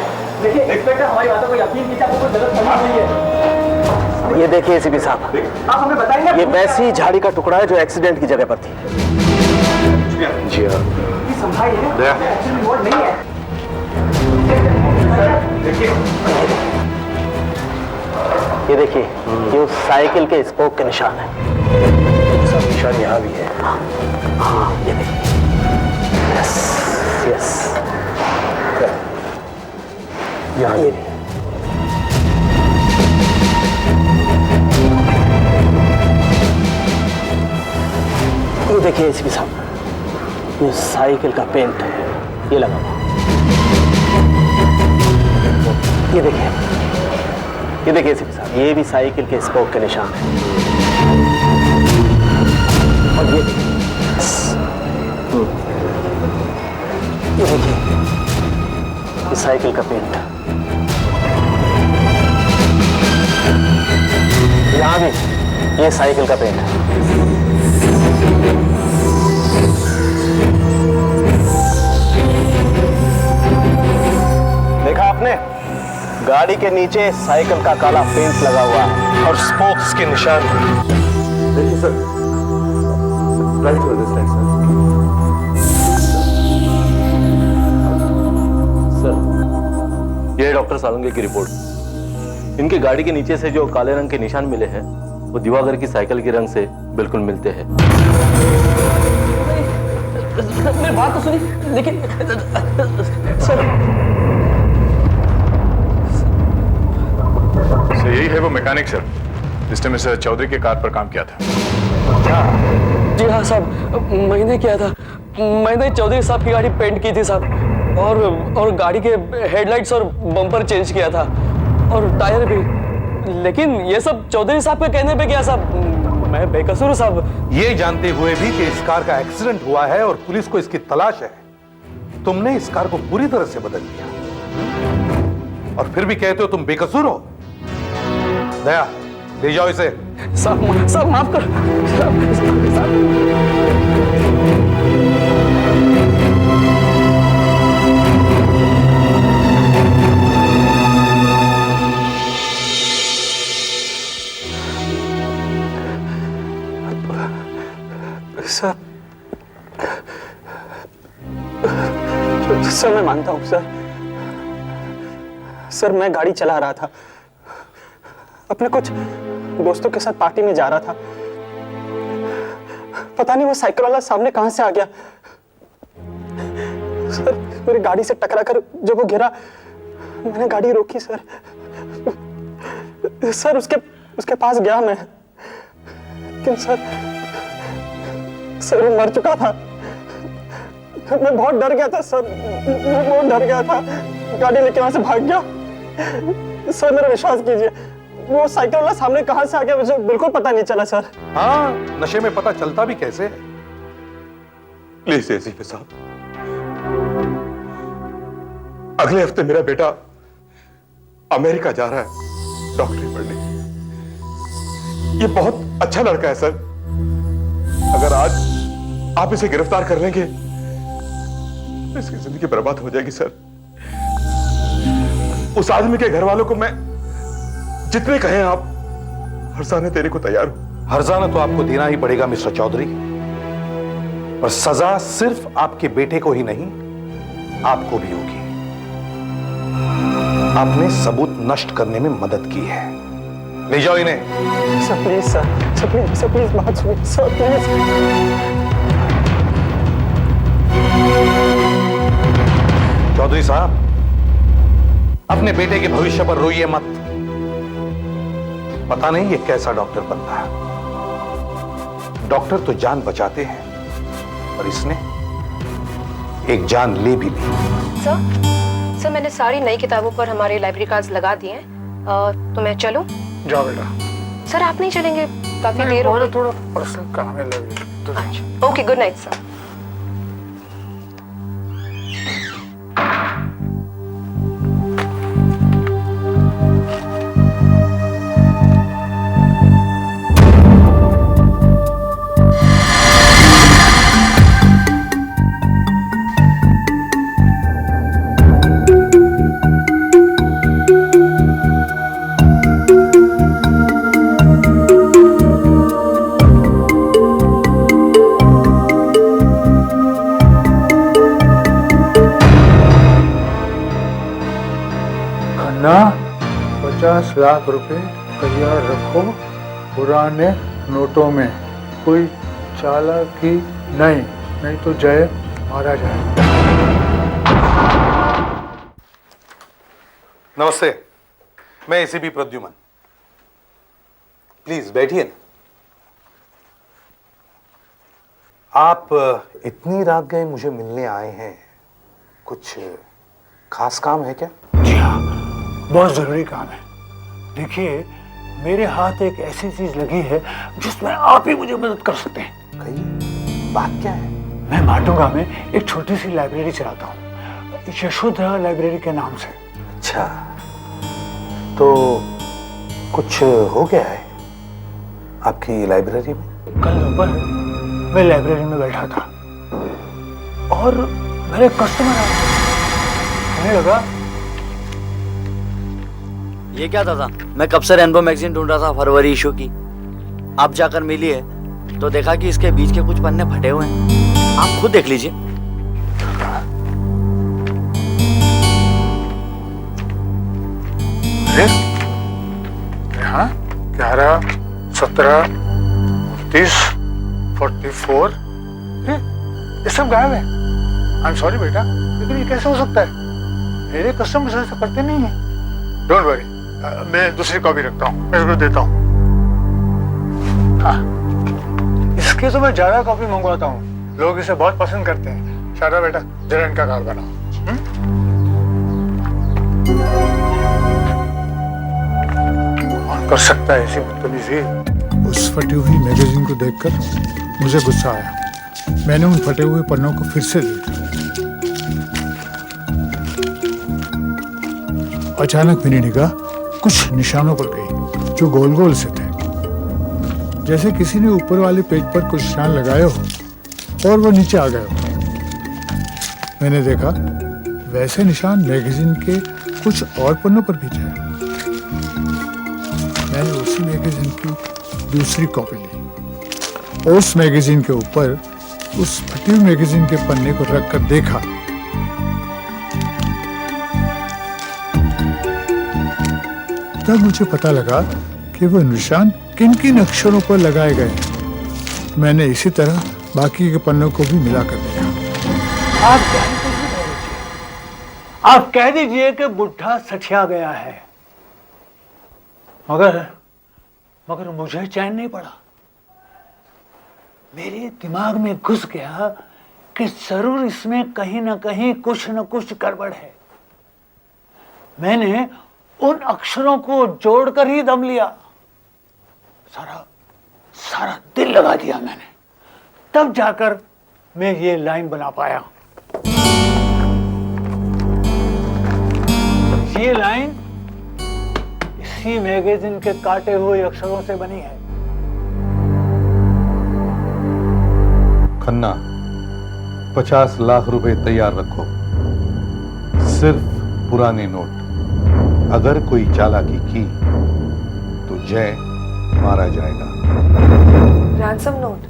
देखिए इंस्पेक्टर, हमारी बातों को यकीन कीजिए, आपको कोई गलतफहमी हुई है। ये देखिए एसीपी साहब, आप हमें बताएंगे? ये वैसी झाड़ी का टुकड़ा है जो एक्सीडेंट की जगह पर थी। जी हाँ। प्लीज समझाइए, एक्सीडेंट हुआ नहीं है। ये देखिए, ये उस साइकिल के स्पोक के निशान है। सब निशान यहाँ भी है। हाँ, ये देखिए। यस यस, यहाँ ये देखिए एसीपी साहब, ये साइकिल का पेंट है, ये लगा हुआ। ये देखिए एसीपी साहब, ये भी साइकिल के स्पोक के निशान है। और ये देखिए, ये देखिए, ये साइकिल का पेंट। यहाँ भी ये साइकिल का पेंट है। देखा आपने, गाड़ी के नीचे साइकिल का काला पेंट लगा हुआ है और स्पोक्स के निशान। देखिए सर, राइट हो दिस साइड सर। सालंगे की रिपोर्ट। इनकी गाड़ी के नीचे से जो काले रंग के निशान मिले हैं वो दिवाकर की साइकिल के रंग से बिल्कुल मिलते हैं। मेरी बात तो सुनिए, लेकिन सर यही है वो मैकेनिक सर जिसने मिस्टर चौधरी के कार पर काम किया था। जी हाँ साहब, मैंने किया था। मैंने चौधरी साहब की गाड़ी पेंट की थी साहब, और गाड़ी के हेडलाइट्स और बम्पर चेंज किया था और टायर भी। लेकिन ये सब चौधरी साहब के कहने पे किया साहब, मैं बेकसूर हूँ साहब। ये जानते हुए भी कि इस कार का एक्सीडेंट हुआ है और पुलिस को इसकी तलाश है, तुमने इस कार को पूरी तरह से बदल दिया और फिर भी कहते हो तुम बेकसूर हो। दया, ले जाओ इसे। साहब माफ कर। सर मैं मानता हूं सर मैं गाड़ी चला रहा था, अपने कुछ दोस्तों के साथ पार्टी में जा रहा था। पता नहीं वो साइकिल वाला सामने कहां से आ गया। सर मेरी गाड़ी से टकरा कर जब वो गिरा, मैंने गाड़ी रोकी सर। सर उसके पास गया मैं, लेकिन सर वो मर चुका था। मैं बहुत डर गया था सर, मैं बहुत डर गया था। गाड़ी लेके वहां से भाग गया। सर मेरा विश्वास कीजिए, वो साइकिल वाला सामने कहां से आ गया मुझे बिल्कुल पता नहीं चला सर। हाँ, नशे में पता चलता भी कैसे है। प्लीज एसीपी साहब, अगले हफ्ते मेरा बेटा अमेरिका जा रहा है डॉक्टरी पढ़ने। ये बहुत अच्छा लड़का है सर। अगर आज आप इसे गिरफ्तार कर लेंगे तो इसकी जिंदगी बर्बाद हो जाएगी सर। उस आदमी के घर वालों को मैं जितने कहें आप हर्जाना देने को तैयार हूं। हर्जाना तो आपको देना ही पड़ेगा मिस्टर चौधरी, और सजा सिर्फ आपके बेटे को ही नहीं आपको भी होगी। आपने सबूत नष्ट करने में मदद की है। ले जाओ इन्हें। सर प्लीज सर प्लीज बात सुनिए सर प्लीज। चौधरी साहब, अपने बेटे के भविष्य पर रोइए मत। पता नहीं ये कैसा डॉक्टर बनता है। डॉक्टर तो जान बचाते हैं, पर इसने एक जान ले भी ली। सर मैंने सारी नई किताबों पर हमारे लाइब्रेरी कार्ड्स लगा दिए हैं, तो मैं चलूं? जाओ बेटा। सर आप नहीं चलेंगे? काफी देर हो गई। थोड़ा पर्सनल काम है library. Okay, good night sir. ना 50 लाख रुपए तैयार रखो, पुराने नोटों में। कोई चालाकी नहीं तो जय मारा जाए। नमस्ते, मैं एसीपी प्रद्युमन। प्लीज बैठिए। आप इतनी रात गए मुझे मिलने आए हैं, कुछ खास काम है क्या? जी हाँ, बहुत जरूरी काम है। देखिए, मेरे हाथ एक ऐसी चीज लगी है जिसमें आप ही मुझे मदद कर सकते हैं। कहिए, बात क्या है? मैं माटुंगा में एक छोटी सी लाइब्रेरी चलाता हूँ, यशोधरा लाइब्रेरी के नाम से। अच्छा, तो कुछ हो गया है आपकी लाइब्रेरी में? कल दोपहर मैं लाइब्रेरी में बैठा था और मेरे कस्टमर आए। मुझे लगा ये क्या था? मैं कब से रेनबो मैगजीन ढूंढ रहा था फरवरी इशू की। आप जाकर मिली है तो देखा कि इसके बीच के कुछ पन्ने फटे हुए हैं। आप खुद देख लीजिए। 17, 30, 44, ये सब गायब है। आई एम सॉरी बेटा, लेकिन ये कैसे हो सकता है? मेरे कस्टमर्स ऐसा करते नहीं है। डोंट वरी, मैं दूसरी कॉपी रखता हूँ, मैं इसको देता हूँ। हाँ, इसके तो मैं ज्यादा कॉपी मंगवाता हूँ, लोग इसे बहुत पसंद करते हैं। शारदा बेटा, जरा इनका कार्ड बनाओ। कौन कर सकता है ऐसी बदतमीजी? उस फटी हुई मैगजीन को देखकर मुझे गुस्सा आया। मैंने उन फटे हुए पन्नों को फिर से देखा। अचानक मेरी निगाह कुछ निशानों पर गई जो गोल गोल से थे, जैसे किसी ने ऊपर वाले पेज पर कुछ निशान लगाए हो और वो नीचे आ गए हो। मैंने देखा वैसे निशान मैगजीन के कुछ और पन्नों पर भी थे। मैंने उसी मैगजीन की दूसरी कॉपी ली। उस मैगजीन के ऊपर उस फटी हुई मैगजीन के पन्ने को रखकर देखा। तब मुझे पता लगा कि वो निशान किन किन अक्षरों पर लगाए गए हैं। मैंने इसी तरह बाकी के पन्नों को भी मिलाकर देखा। आप कह दीजिए कि बुढ़ा सठिया गया है, मगर मुझे चैन नहीं पड़ा। मेरे दिमाग में घुस गया कि जरूर इसमें कहीं ना कहीं कुछ न कुछ गड़बड़ है। मैंने उन अक्षरों को जोड़कर ही दम लिया। सारा दिल लगा दिया मैंने, तब जाकर मैं ये लाइन बना पाया। ये लाइन इसी मैगजीन के काटे हुए अक्षरों से बनी है। खन्ना, 50 लाख रुपए तैयार रखो, सिर्फ पुराने नोट। अगर कोई चालाकी की तो जय मारा जाएगा। Ransom note?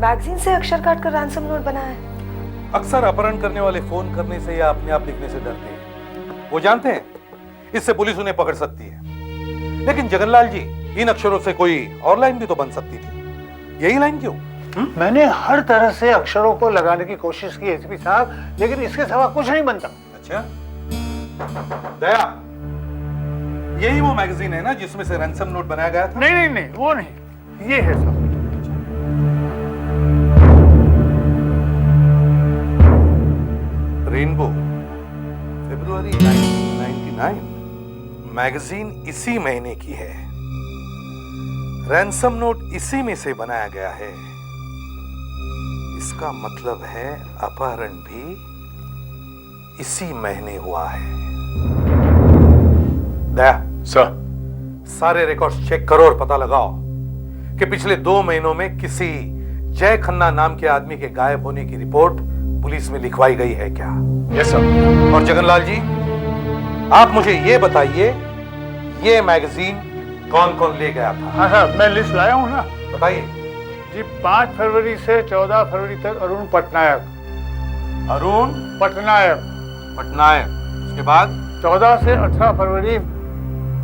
मैगजीन से अक्षर काटकर रैंसम नोट बना है। अक्सर अपहरण करने वाले फोन करने से या अपने आप लिखने से डरते हैं। वो जानते हैं इससे पुलिस उन्हें पकड़ सकती है। लेकिन जगनलाल जी, इन अक्षरों से कोई और लाइन भी तो बन सकती थी। यही लाइन क्यों? मैंने हर तरह से अक्षरों को लगाने की कोशिश की एसपी साहब, लेकिन इसके सिवा कुछ नहीं बनता। अच्छा दया, यही वो मैगजीन है ना जिसमें से रैंसम नोट बनाया गया था? नहीं, वो नहीं, ये है सब। रेनबो, फरवरी 1999। मैगजीन इसी महीने की है। रैंसम नोट इसी में से बनाया गया है। इसका मतलब है अपहरण भी इसी महीने हुआ है। दया सर, सारे रिकॉर्ड्स चेक करो और पता लगाओ कि पिछले 2 महीनों में किसी जय खन्ना नाम के आदमी के गायब होने की रिपोर्ट पुलिस में लिखवाई गई है क्या? Yes sir. और जगनलाल जी, आप मुझे ये बताइए, ये मैगजीन कौन कौन ले गया था? हाँ साहब, मैं लिस्ट लाया हूँ ना। बताइए जी। 5 फरवरी से 14 फरवरी तक अरुण पटनायक। अरुण पटनायक। उसके बाद 14 से 18 फरवरी।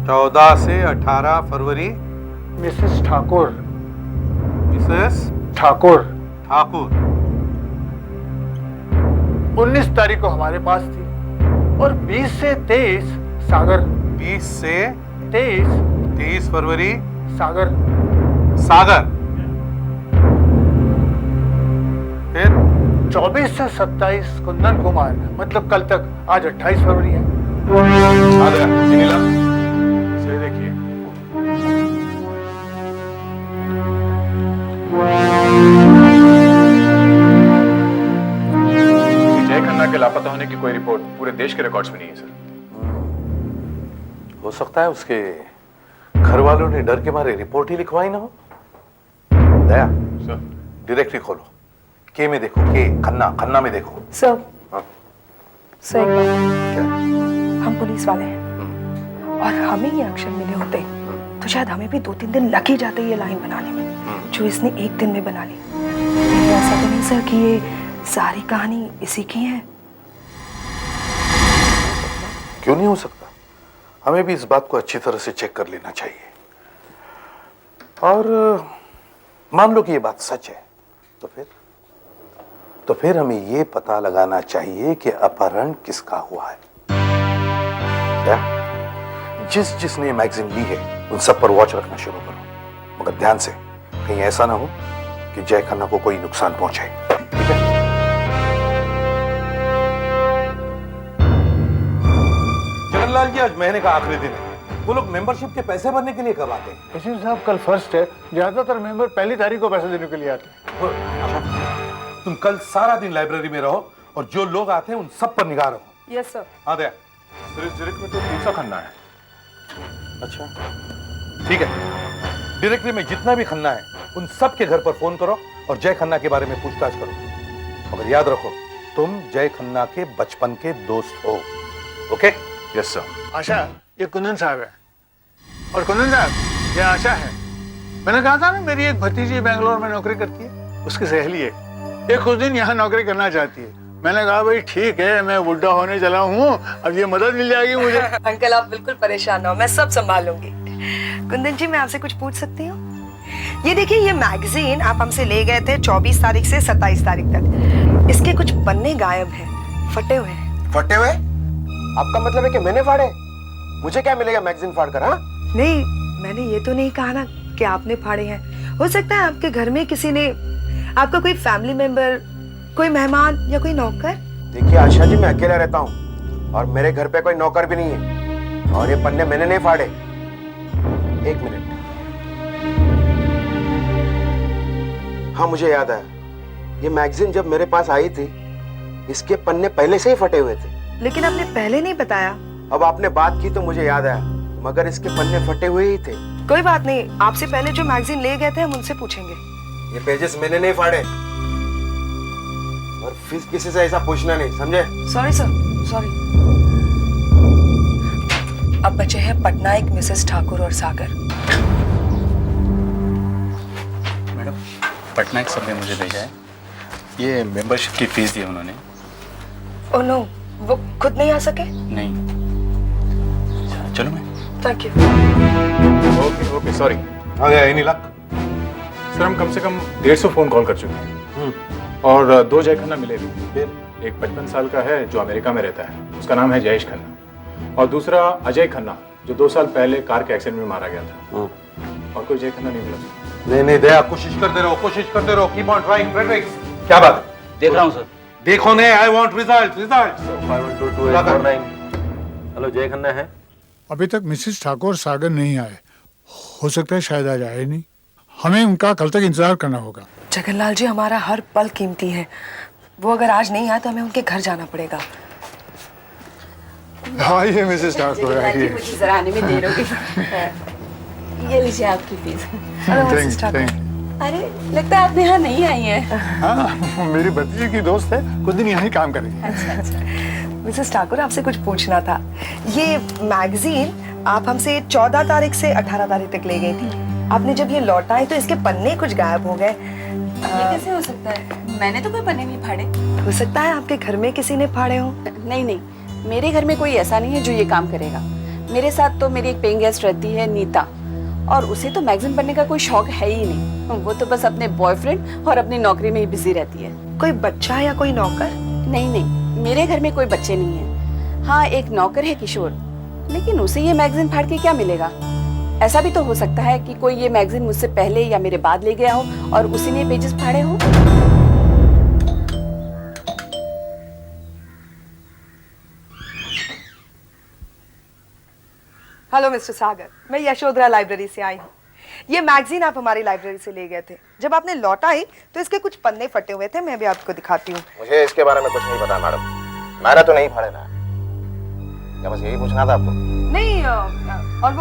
14 से 18 फरवरी मिसेस ठाकुर। ठाकुर। 19 तारीख को हमारे पास थी। और 20 से 23 सागर। 20 से 23 फरवरी सागर। फिर 24 से 27 कुंदन कुमार, मतलब कल तक। आज 28 फरवरी है। देखिए, जय खन्ना के लापता होने की कोई रिपोर्ट पूरे देश के रिकॉर्ड्स में नहीं है सर। हो सकता है उसके घर वालों ने डर के मारे रिपोर्ट ही लिखवाई ना हो। दया सर, डायरेक्टरी खोलो, के में देखो, के खन्ना में देखो। सर, एक बात, हम पुलिस वाले हैं और हमें ये अक्षर मिले होते तो शायद हमें भी 2-3 दिन लग ही जाते ये लाइन बनाने में, जो इसने 1 दिन में बना ली। ऐसा तो नहीं सर कि ये सारी कहानी इसी की है? क्यों नहीं हो सकता? हमें भी इस बात को अच्छी तरह से चेक कर लेना चाहिए। और मान लो कि ये बात सच है, तो फिर हमें ये पता लगाना चाहिए कि अपहरण किसका हुआ है। क्या जिसने मैगजीन ली है उन सब पर वॉच रखना शुरू करो, मगर ध्यान से, कहीं ऐसा ना हो कि जय खन्ना को कोई नुकसान पहुंचे। ठीक है? जगनलाल जी, आज महीने का आखिरी दिन है। वो लोग मेंबरशिप के पैसे भरने के लिए कब आते हैं? वसीम साहब, कल फर्स्ट है, ज्यादातर मेंबर पहली तारीख को पैसे देने के लिए आते हैं। अच्छा, तुम कल सारा दिन लाइब्रेरी में रहो और जो लोग आते हैं उन सब पर निगाह रहो। Yes sir. हाँ दया। सर, इस डायरेक्ट में तो 300 खन्ना है। अच्छा, ठीक है। डायरेक्टरी में जितना भी खन्ना है उन सब के घर पर फोन करो और जय खन्ना के बारे में पूछताछ करो। मगर याद रखो, तुम जय खन्ना के बचपन के दोस्त हो। ओके? Yes sir. आशा, ये कुंदन साहब है। और कुंदन साहब, ये आशा है। मैंने कहा था ना, मेरी एक भतीजी बेंगलोर में नौकरी करती है, उसकी सहेली है। ये कुछ दिन यहाँ नौकरी करना चाहती है। मैंने कहा भाई ठीक है, मैं बुढ़ा होने चला हूँ, अब ये मदद मिल जाएगी मुझे। अंकल, आप बिल्कुल परेशान ना हो, मैं सब संभाल लूंगी। कुंदन जी, मैं आपसे कुछ पूछ सकती हूँ? ये देखिए, ये मैगजीन आप हमसे ले गए थे 24 तारीख से 27 तारीख तक। इसके कुछ पन्ने गायब हैं, फटे हुए हैं। फटे हुए? आपका मतलब है कि मैंने फाड़े? मुझे क्या मिलेगा मैगजीन फाड़ कर? हाँ नहीं, मैंने ये तो नहीं कहा ना कि आपने फाड़े हैं। हो सकता है आपके घर में किसी ने, आपका कोई फैमिली मेंबर, कोई मेहमान या कोई नौकर। देखिए आशा जी, मैं अकेला रहता हूँ और मेरे घर पे कोई नौकर भी नहीं है, और ये पन्ने मैंने नहीं फाड़े। एक मिनट, हाँ मुझे याद आया, ये मैगजीन जब मेरे पास आई थी इसके पन्ने पहले से ही फटे हुए थे। लेकिन आपने पहले नहीं बताया। अब आपने बात की तो मुझे याद आया, मगर इसके पन्ने फटे हुए ही थे। कोई बात नहीं, आपसे पहले जो मैगजीन ले गए थे हम उनसे पूछेंगे। ये पेजेस मैंने नहीं फाड़े, और फिर किसी से ऐसा पूछना नहीं, समझे? Sorry sir, sorry. अब बचे हैं पटनायक, मिसेस ठाकुर और सागर। मैडम, पटनायक सर ने मुझे भेजा है। ये मेंबरशिप की फीस दी उन्होंने। ओह नो, वो खुद नहीं आ सके? नहीं। चलो मैं। Thank you. Okay okay, sorry. आ गया एनी लक? सर, हम कम से कम 150 फोन कॉल कर चुके हैं और 2 जय खन्ना मिले भी। फिर एक 55 साल का है जो अमेरिका में रहता है, उसका नाम है जयेश खन्ना, और दूसरा अजय खन्ना जो 2 साल पहले कार के एक्सीडेंट में मारा गया था। और कोई जय खन्ना नहीं मिला। नहीं नहीं दया, कोशिश करते रहो, कोशिश करते रहो। Keep on trying Fredericks. क्या बात है? देख रहा हूँ सर। देखो नहीं, I want result, result. 51224849। Hello, जय खन्ना है? अभी तक मिसेस ठाकुर सागर नहीं आए, हो सकता है शायद आज आए नहीं। हमें उनका कल तक इंतजार करना होगा। जगनलाल जी, हमारा हर पल कीमती है। वो अगर आज नहीं आए तो हमें उनके घर जाना पड़ेगा। आइए मिसेस ठाकुर, आइए। मुझे जरा आने में देर होगी। ये लीजिए आपकी फीस। मिसेस ठाकुर। अरे, लगता है आप यहाँ नहीं आई हैं। हाँ, मेरी भतीजी की दोस्त है, कुछ दिन यहाँ ही काम करेंगे। अच्छा अच्छा। मिसेस ठाकुर, आपसे कुछ पूछना था। ये मैगजीन आप हमसे 14 तारीख से 18 तारीख तक ले गई थी। आपने जब ये लौटाई तो इसके पन्ने कुछ गायब हो गए। ये कैसे हो सकता है? मैंने तो कोई पन्ने नहीं फाड़े। हो सकता है आपके घर में किसी ने फाड़े हो। नहीं नहीं, मेरे घर में कोई ऐसा नहीं है जो ये काम करेगा। मेरे साथ तो मेरी एक पेइंग गेस्ट रहती है, नीता, और उसे तो मैगजीन पढ़ने का कोई शौक है ही नहीं। वो तो बस अपने बॉयफ्रेंड और अपनी नौकरी में ही बिजी रहती है। कोई बच्चा या कोई नौकर? नहीं नहीं, मेरे घर में कोई बच्चे नहीं है। हाँ, एक नौकर है किशोर, लेकिन उसे ये मैगजीन फाड़ के क्या मिलेगा? ऐसा भी तो हो सकता है कि कोई ये मैगजीन मुझसे पहले या मेरे बाद ले गया हो और उसी ने पेजेस फाड़े हो। हेलो मिस्टर सागर, मैं यशोधरा लाइब्रेरी से आई हूँ। ये मैगजीन आप हमारी लाइब्रेरी से ले गए थे। जब आपने लौटाई तो इसके कुछ पन्ने फटे हुए थे। मैं भी आपको दिखाती हूँ। मुझे इसके बारे में कुछ नहीं पता मैडम, मैंने तो नहीं फाड़े ना। क्या बस यही पूछना था आपको? नहीं, और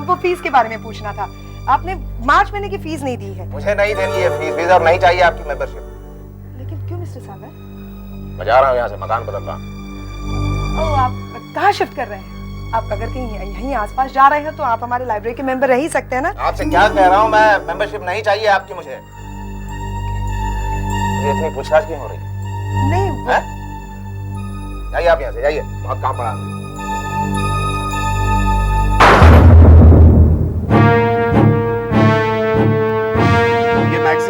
वो फीस के बारे में पूछना था। आपने मार्च महीने की फीस नहीं दी है। मुझे नहीं देनी है फीस और नहीं चाहिए आपकी मेंबरशिप। लेकिन क्यों मिस्टर सागर? मैं जा रहा हूँ यहाँ से, मकान बदल रहा हूँ। ओह, आप कहाँ शिफ्ट कर रहे हैं? आप अगर कहीं यहीं आसपास जा रहे हैं तो आप हमारे लाइब्रेरी के मेंबर रह ही सकते हैं ना। आपसे क्या कह रहा हूँ मैं, मेंबरशिप नहीं चाहिए आपकी मुझे। इतनी पूछताछ क्यों हो रही है? नहीं, जाइए आप यहाँ से, जाइए, बहुत काम पड़ा है।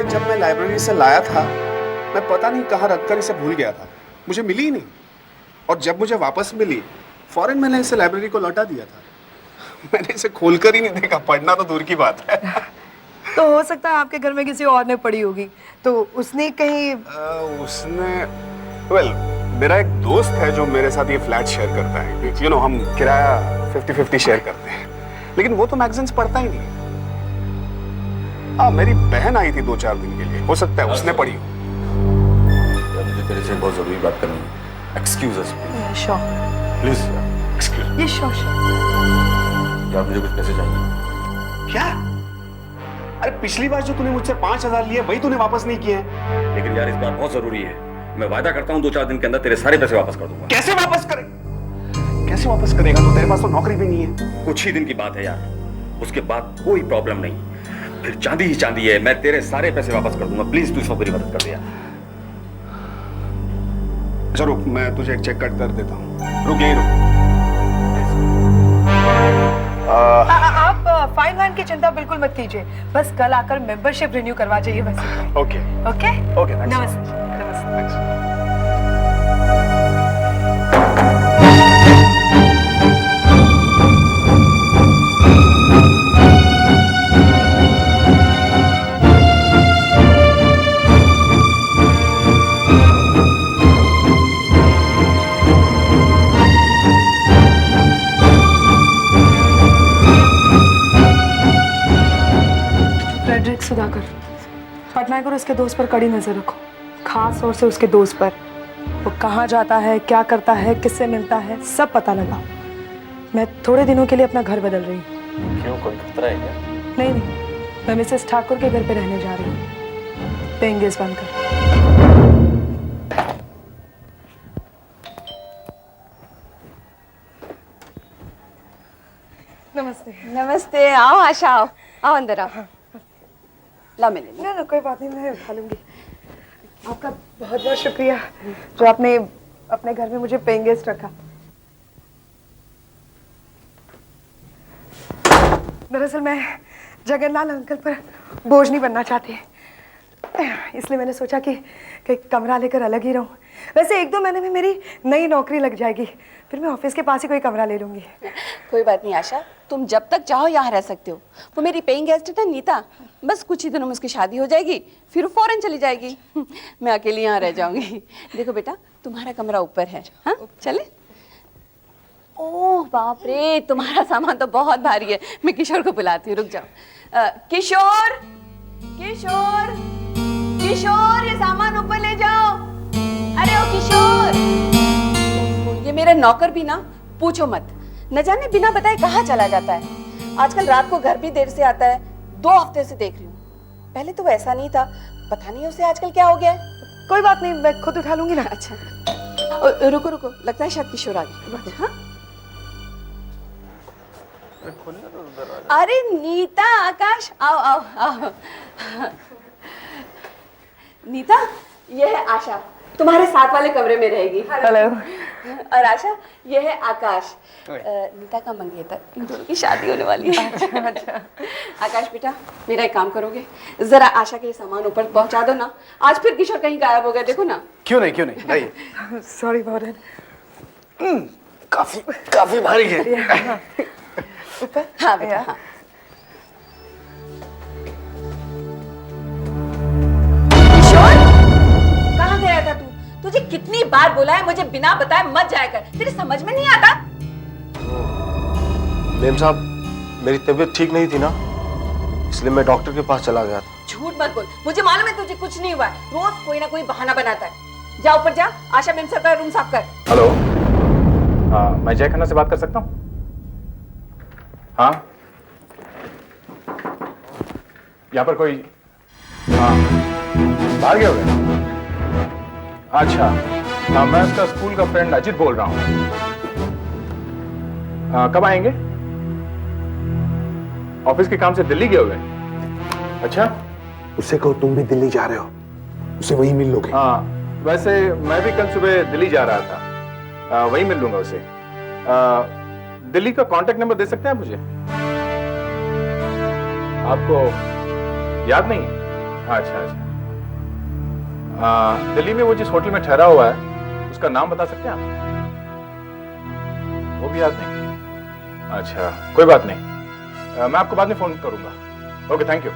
जब मैं लाइब्रेरी से लाया था मैं पता नहीं कहाँ रखकर इसे भूल गया था, मुझे मिली ही नहीं। और जब मुझे वापस मिली फौरन मैंने इसे लाइब्रेरी को लौटा दिया था। मैंने इसे खोलकर ही नहीं देखा, पढ़ना तो दूर की बात है। तो हो सकता है आपके घर में किसी और ने पढ़ी होगी, तो उसने कहीं वेल मेरा एक दोस्त है जो मेरे साथ ये फ्लैट शेयर करता है, यू नो हम किराया 50-50 शेयर करते हैं, लेकिन वो तो मैगजीन्स पढ़ता ही नहीं। हाँ मेरी बहन आई थी 2-4 दिन के लिए, हो सकता है उसने पढ़ी हो। मुझे तेरे से बहुत जरूरी बात करनी है। Excuse us sure please. Excuse ये श्योर यार, मुझे कुछ पैसे चाहिए। क्या? अरे पिछली बार जो तूने मुझसे 5,000 लिए वही तूने वापस नहीं किए। लेकिन यार इस बार बहुत जरूरी है, मैं वादा करता हूँ 2-4 दिन के अंदर तेरे सारे पैसे वापस कर दूंगा। कैसे वापस करे? कैसे वापस करेगा? तो तेरे पास तो नौकरी भी नहीं है। कुछ ही दिन की बात है यार, उसके बाद कोई प्रॉब्लम नहीं, फिर चांदी ही चांदी है। मैं तेरे सारे पैसे वापस कर दूंगा, प्लीज तू इसमें मेरी मदद कर दे यार। अच्छा रुक, मैं तुझे एक चेक कट कर देता हूँ। रुक यहीं रुक। आप फाइन वाइन की चिंता बिल्कुल मत कीजिए, बस कल आकर मेंबरशिप रिन्यू करवा जाइए बस। ओके ओके ओके, नमस्ते नमस्ते। फ्रेडरिक सुधाकर, पटनायक और उसके दोस्त पर कड़ी नजर रखो, खास तौर से उसके दोस्त पर। वो कहाँ जाता है, क्या करता है, किससे मिलता है, सब पता लगाओ। मैं थोड़े दिनों के लिए अपना घर बदल रही हूँ। क्यों, कोई खतरा है क्या? नहीं, मैं मिसेस ठाकुर के घर पे रहने जा रही हूँ, पेइंग गेस्ट बनकर। नमस्ते। नमस्ते, आओ आशा, आओ आओ अंदर आओ। ला मैंने ना कोई बात नहीं, मैं उठा लूंगी। आपका बहुत बहुत शुक्रिया जो आपने अपने घर में मुझे पेइंग गेस्ट रखा। दरअसल मैं जगन्नाथ अंकल पर बोझ नहीं बनना चाहती, इसलिए मैंने सोचा कि कमरा लेकर अलग ही रहूं। वैसे 1-2 महीने में मेरी नई नौकरी लग जाएगी, फिर मैं ऑफिस के पास ही कोई कमरा ले लूंगी। कोई बात नहीं आशा, तुम जब तक चाहो यहाँ रह सकते हो। वो मेरी पेइंग गेस्ट है ना नीता, बस कुछ ही दिनों में उसकी शादी हो जाएगी, फिर वो फौरन चली जाएगी। मैं अकेली यहाँ रह जाऊंगी। देखो बेटा, तुम्हारा कमरा ऊपर है, हाँ चले? ओह बाप रे, तुम्हारा सामान तो बहुत भारी है। मैं किशोर को बुलाती हूँ, रुक जाओ। किशोर किशोर किशोर, ये सामान ऊपर ले जाओ। अरे ओ किशोर, ये मेरा नौकर भी ना पूछो मत, न जाने बिना बताए कहाँ चला जाता है। आजकल रात को घर भी देर से आता है, 2 हफ्ते से देख रही हूँ। पहले तो वैसा नहीं था, पता नहीं उसे आजकल क्या हो गया है। कोई बात नहीं, मैं खुद उठा लूंगी ना। अच्छा रुको रुको, लगता है शायद किशोर आ गया। हाँ? अरे नीता, आकाश, आओ आओ आओ। नीता, ये है आशा, तुम्हारे साथ वाले कमरे में रहेगी। हेलो। और आशा, ये है आकाश, नीता का मंगेतर। इन दोनों की शादी होने वाली है। अच्छा। आकाश बेटा, मेरा एक काम करोगे, जरा आशा के सामान ऊपर पहुंचा दो ना। आज फिर किशोर कहीं गायब हो गया, देखो ना। क्यों नहीं लाइए। सॉरी फॉरन। काफी भारी है। ऊपर? हाँ बेटा, हाँ। कहाँ गया था तू? तुझे कितनी बार बोला है मुझे बिना बताए मत जाया कर, तेरे समझ में नहीं आता? मेम साहब, मेरी तबीयत ठीक नहीं थी ना, इसलिए मैं डॉक्टर के पास चला गया था। झूठ मत बोल, मुझे मालूम है तुझे कुछ नहीं हुआ है। रोज कोई ना कोई बहाना बनाता है। जा ऊपर जा, आशा मैम सर का रूम साफ कर। हेलो, मैं जय खन्ना से बात कर सकता हूँ? हाँ, यहाँ पर कोई? हाँ, बाहर गए हुए? अच्छा, हाँ, मैं उसका स्कूल का फ्रेंड अजित बोल रहा हूँ। कब आएंगे? ऑफिस के काम से दिल्ली गए हुए? अच्छा, उससे कहो तुम भी दिल्ली जा रहे हो, उसे वहीं मिल लोगे। हाँ, वैसे मैं भी कल सुबह दिल्ली जा रहा था, वहीं मिल लूंगा उसे। दिल्ली का कांटेक्ट नंबर दे सकते हैं मुझे? आपको याद नहीं? अच्छा अच्छा। दिल्ली में वो जिस होटल में ठहरा हुआ है उसका नाम बता सकते हैं आप? वो भी याद नहीं? अच्छा कोई बात नहीं, मैं आपको बाद में फोन करूंगा। Okay thank you.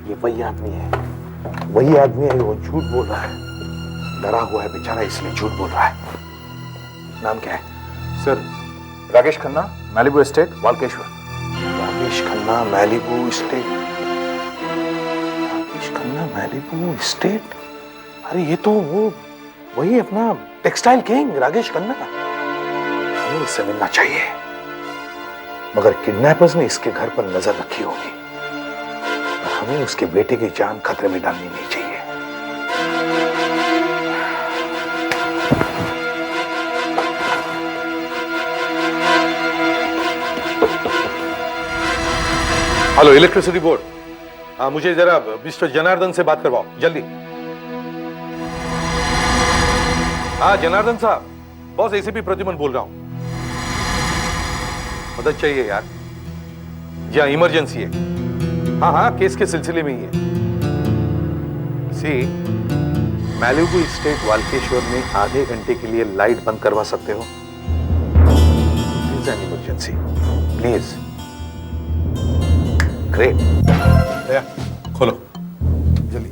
ये वही आदमी है, वही आदमी है, वो झूठ बोल रहा है, डरा हुआ है बेचारा इसलिए झूठ बोल रहा है। नाम क्या है? Sir Rakesh Khanna, Malibu estate, Walkeshwar. Rakesh Khanna, Malibu estate. Rakesh Khanna, Malibu estate. अरे ये तो वो वही अपना टेक्सटाइल किंग राकेश खन्ना। हमें इससे मिलना चाहिए, मगर किडनैपर्स ने इसके घर पर नजर रखी होगी और हमें उसके बेटे की जान खतरे में डालनी नहीं चाहिए। हेलो इलेक्ट्रिसिटी बोर्ड, हाँ मुझे जरा मिस्टर जनार्दन से बात करवाओ जल्दी। हाँ जनार्दन साहब, बॉस एसीपी प्रद्युमन बोल रहा हूं। मदद चाहिए यार। जी हाँ इमरजेंसी है। हाँ हाँ केस के सिलसिले में ही है। सी मैलिबू एस्टेट वालकेश्वर में आधे घंटे के लिए लाइट बंद करवा सकते हो? Is an emergency please. Great, खोलो जल्दी।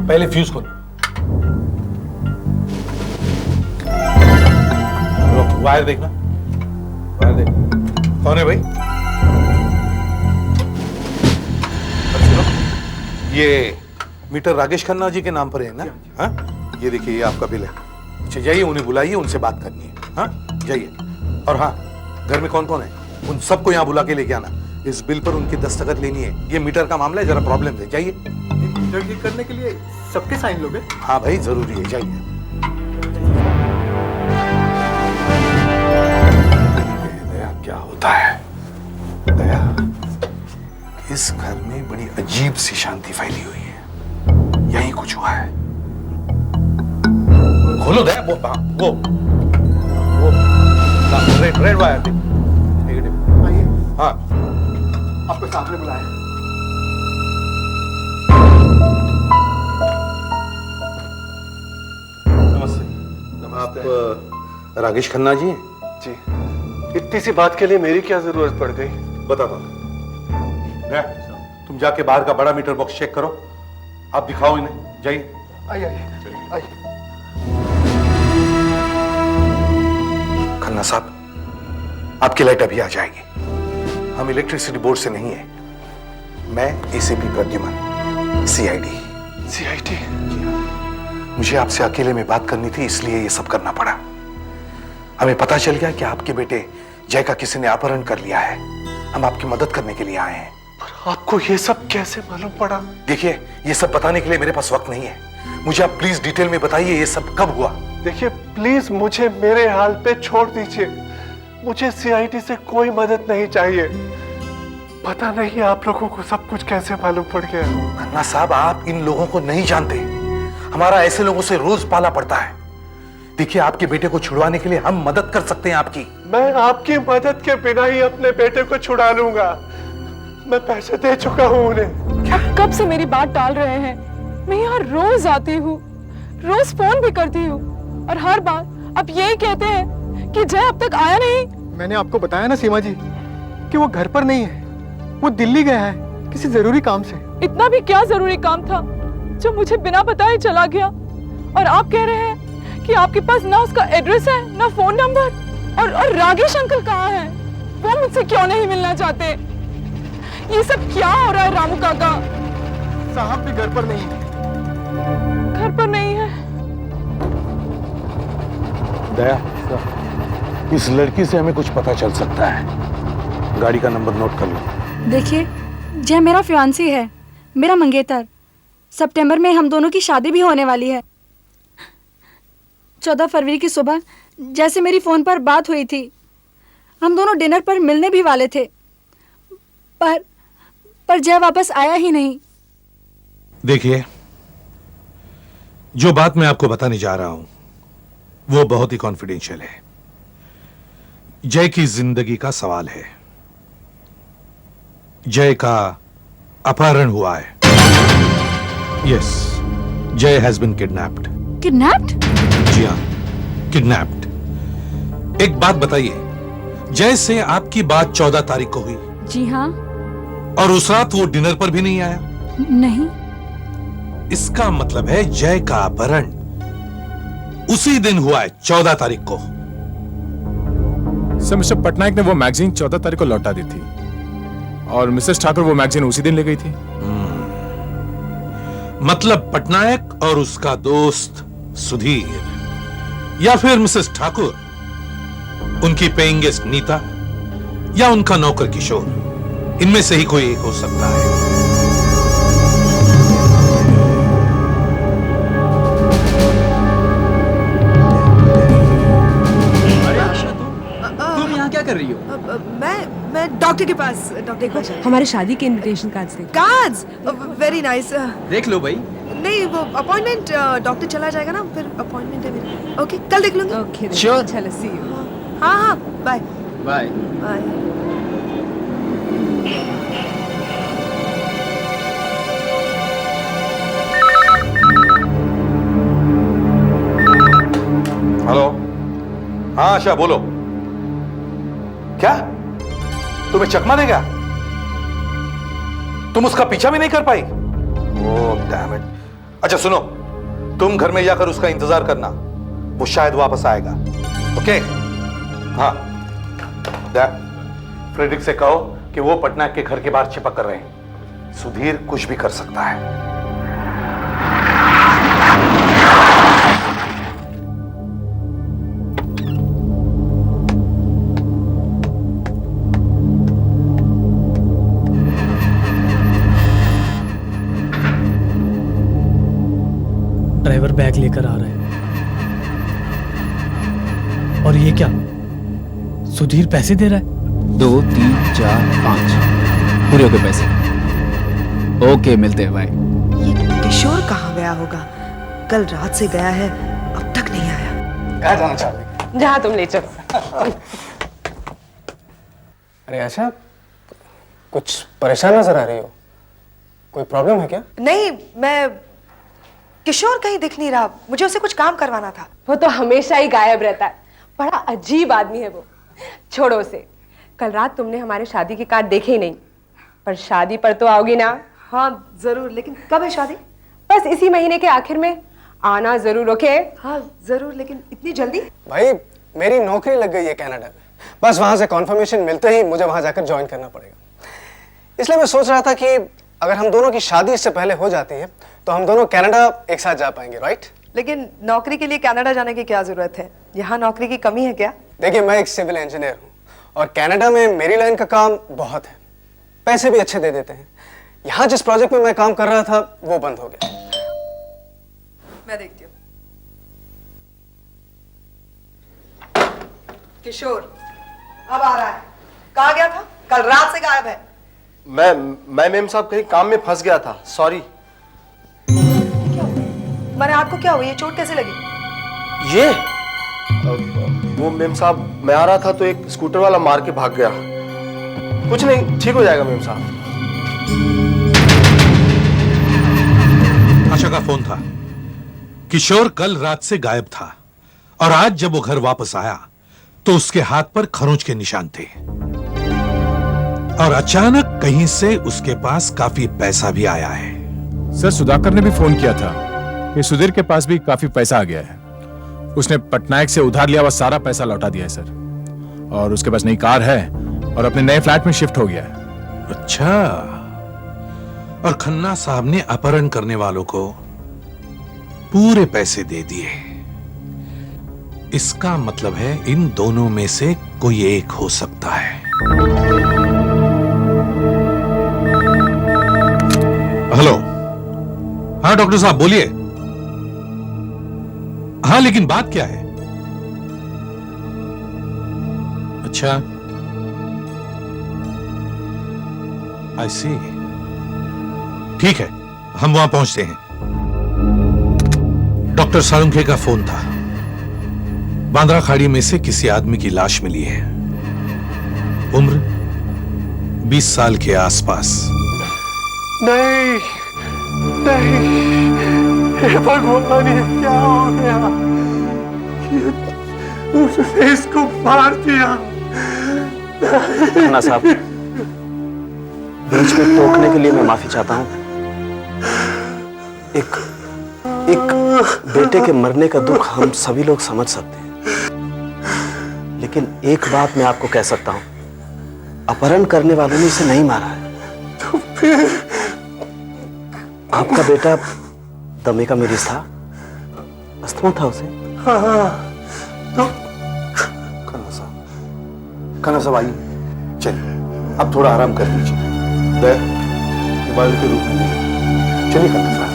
पहले फ्यूज खोलो। वायर देखना, वायर देख। कौन है भाई? सुनो, ये मीटर राकेश खन्ना जी के नाम पर है ना? हाँ ये देखिए, ये आपका बिल है। अच्छा जाइए, उन्हें बुलाइए, उनसे बात करनी है। हाँ जाइए। और हाँ, घर में कौन कौन है उन सबको यहाँ बुला के लेके आना। इस बिल पर उनकी दस्तखत लेनी है। ये मीटर का मामला है, जरा प्रॉब्लम है। जाइए। मीटर ठीक करने के लिए सबके साइन लोगे? हाँ भाई जरूरी है, जाइए। दया क्या होता है? दया, इस घर में बड़ी अजीब सी शांति फैली हुई है। यही कुछ हुआ है। खोलो दया, वो रेड वायर नेगेटिव। आइए। हाँ आपको सामने बुलाया। नमस्ते। आप राकेश खन्ना जी हैं? जी। इतनी सी बात के लिए मेरी क्या जरूरत पड़ गई? बताता हूं। तुम जाके बाहर का बड़ा मीटर बॉक्स चेक करो। आप दिखाओ इन्हें, जाइए। आइए आइए। खन्ना साहब, आपकी लाइट अभी आ जाएगी। हम इलेक्ट्रिसिटी बोर्ड से नहीं है, मैं एसीपी प्रद्युमन, सीआईडी। सीआईडी? मुझे आपसे अकेले में बात करनी थी, इसलिए ये सब करना पड़ा। हमें पता चल गया कि आपके बेटे जय का किसी ने अपहरण कर लिया है। हम आपकी मदद करने के लिए आए हैं। पर आपको ये सब कैसे मालूम पड़ा? देखिए, ये सब बताने के लिए मेरे पास वक्त नहीं है। मुझे आप प्लीज डिटेल में बताइए ये सब कब हुआ। देखिए प्लीज मुझे मेरे हाल पे छोड़ दीजिए। मुझे सीआईडी से कोई मदद नहीं चाहिए। पता नहीं आप लोगों को सब कुछ कैसे मालूम पड़ गया। खन्ना साहब, आप इन लोगों को नहीं जानते। हमारा ऐसे लोगों से रोज पाला पड़ता है। देखिए, आपके बेटे को छुड़वाने के लिए हम मदद कर सकते हैं आपकी। मैं आपकी मदद के बिना ही अपने बेटे को छुड़ा लूंगा। मैं पैसे दे चुका हूँ उन्हें। आप कब से मेरी बात टाल रहे हैं? मैं यहाँ रोज आती हूँ, रोज फोन भी करती हूँ, और हर बार आप यही कहते हैं कि जय अब तक आया नहीं। मैंने आपको बताया ना सीमा जी कि वो घर पर नहीं है, वो दिल्ली गया है किसी जरूरी काम से। इतना भी क्या जरूरी काम था जो मुझे बिना बताए चला गया? और आप कह रहे हैं कि आपके पास ना उसका एड्रेस है ना फोन नंबर। और राकेश अंकल कहाँ हैं? वो मुझसे क्यों नहीं मिलना चाहते? ये सब क्या हो रहा है रामू काका? साहब भी घर पर नहीं है। घर पर नहीं है? दया, इस लड़की से हमें कुछ पता चल सकता है। गाड़ी का नंबर नोट कर लो। देखिए, जय मेरा फियांसी है, मेरा मंगेतर। सितंबर में हम दोनों की शादी भी होने वाली है। 14 फरवरी की सुबह जैसे मेरी फोन पर बात हुई थी, हम दोनों डिनर पर मिलने भी वाले थे, पर जय वापस आया ही नहीं। देखिए, जो बात मैं आपको बताने जा रहा हूं वो बहुत ही कॉन्फिडेंशियल है। जय की जिंदगी का सवाल है। जय का अपहरण हुआ है। यस, जय हैज बीन किडनैप्ड। किडनैप्ड? जी हाँ, किडनैप्ड। एक बात बताइए, जय से आपकी बात 14 तारीख को हुई? जी हाँ। और उस रात वो डिनर पर भी नहीं आया? नहीं। इसका मतलब है जय का अपहरण उसी दिन हुआ है, 14 तारीख को। सर, मिस्टर पटनायक ने वो मैगजीन 14 तारीख को लौटा दी थी और मिसेस ठाकुर वो मैगजीन उसी दिन ले गई थी। मतलब पटनायक और उसका दोस्त सुधीर, या फिर मिसेस ठाकुर, उनकी पेइंग गेस्ट नीता, या उनका नौकर किशोर, इनमें से ही कोई एक हो सकता है। तुम यहाँ क्या कर रही हो? मैं डॉक्टर के पास हमारे शादी के इनविटेशन कार्ड्स थे। Cards very nice. देख लो भाई। नहीं, वो अपॉइंटमेंट डॉक्टर चला जाएगा ना, फिर अपॉइंटमेंट है मेरी। ओके, कल देख लूंगी। Okay, Sure. चलो सी यू। हाँ हाँ, बाय बाय। बाय। हेलो। हाँ आशा, बोलो। क्या तुम्हें चकमा देगा? तुम उसका पीछा भी नहीं कर पाई? Oh damn it. अच्छा सुनो, तुम घर में जाकर उसका इंतजार करना, वो शायद वापस आएगा। ओके? हाँ, फ्रेडरिक से कहो कि वो पटनायक के घर के बाहर छिपक कर रहे हैं। सुधीर कुछ भी कर सकता है। ड्राइवर बैग लेकर आ रहा है। और ये क्या, सुधीर पैसे दे रहा है? 2, 3, 4, 5 पूरे होके पैसे। ओके, मिलते हैं, बाय। ये किशोर कहाँ गया होगा? कल रात से गया है, अब तक नहीं आया। कहाँ जाना चाहते? जहाँ तुम ले चलो। अरे आशा, कुछ परेशान नजर आ रही हो, कोई प्रॉब्लम है क्या? नहीं, मैं किशोर कहीं दिख नहीं रहा, मुझे उससे कुछ काम करवाना था। वो तो हमेशा ही गायब रहता है, बड़ा अजीब आदमी है वो। छोड़ो उसे। कल रात तुमने हमारे शादी के कार्ड देखे ही नहीं, पर शादी पर तो आओगी ना? हाँ जरूर, लेकिन कब है शादी? बस इसी महीने के आखिर में आना जरूर। ओके? हाँ जरूर, लेकिन इतनी जल्दी? भाई मेरी नौकरी लग गई है कनाडा में, बस वहां से कॉन्फर्मेशन मिलते ही मुझे वहां जाकर ज्वाइन करना पड़ेगा। इसलिए मैं सोच रहा था कि अगर हम दोनों की शादी इससे पहले हो जाती है तो हम दोनों कनाडा एक साथ जा पाएंगे, राइट? लेकिन नौकरी के लिए कनाडा जाने की क्या जरूरत है? यहाँ नौकरी की कमी है क्या? देखिए, मैं एक सिविल इंजीनियर हूँ और कनाडा में मेरी लाइन का काम बहुत है, पैसे भी अच्छे दे देते हैं। यहाँ जिस प्रोजेक्ट में मैं काम कर रहा था वो बंद हो गया। मैं देखती हूँ। किशोर अब आ रहा है। कहाँ गया था? कल रात से गायब है। मैं मेम साहब कहीं काम में फंस गया था, सॉरी। मैंने आपको क्या हुआ? ये चोट कैसे लगी? ये वो मेम साहब, मैं आ रहा था तो एक स्कूटर वाला मार के भाग गया। कुछ नहीं, ठीक हो जाएगा मेम साहब। आशा का फोन था। किशोर कल रात से गायब था और आज जब वो घर वापस आया तो उसके हाथ पर खरोंच के निशान थे और अचानक कहीं से उसके पास काफी पैसा भी आया है। सर, सुधाकर ने भी फोन किया था कि सुधीर के पास भी काफी पैसा आ गया है। उसने पटनायक से उधार लिया हुआ सारा पैसा लौटा दिया है सर, और उसके पास नई कार है और अपने नए फ्लैट में शिफ्ट हो गया है। अच्छा, और खन्ना साहब ने अपहरण करने वालों को पूरे पैसे दे दिए। इसका मतलब है इन दोनों में से कोई एक हो सकता है। हेलो। हाँ डॉक्टर साहब, बोलिए। हाँ, लेकिन बात क्या है? अच्छा, आई सी। ठीक है, हम वहां पहुंचते हैं। डॉक्टर सालुंखे का फोन था। बांद्रा खाड़ी में से किसी आदमी की लाश मिली है। उम्र 20 साल के आसपास। नहीं नहीं, हे भगवान, ये क्या हो गया? उसने इसको मार दिया। खाना साहब, बीच में टोकने के लिए मैं माफी चाहता हूं। एक बेटे के मरने का दुख हम सभी लोग समझ सकते हैं, लेकिन एक बात मैं आपको कह सकता हूं, अपहरण करने वालों ने इसे नहीं मारा है। तो फिर आपका बेटा दमे का मरीज था, अस्थमा था उसे। हाँ, तो खाना साहब आइए, चलिए अब थोड़ा आराम कर लीजिए। मोबाइल के रूप में चलिए खाना साहब।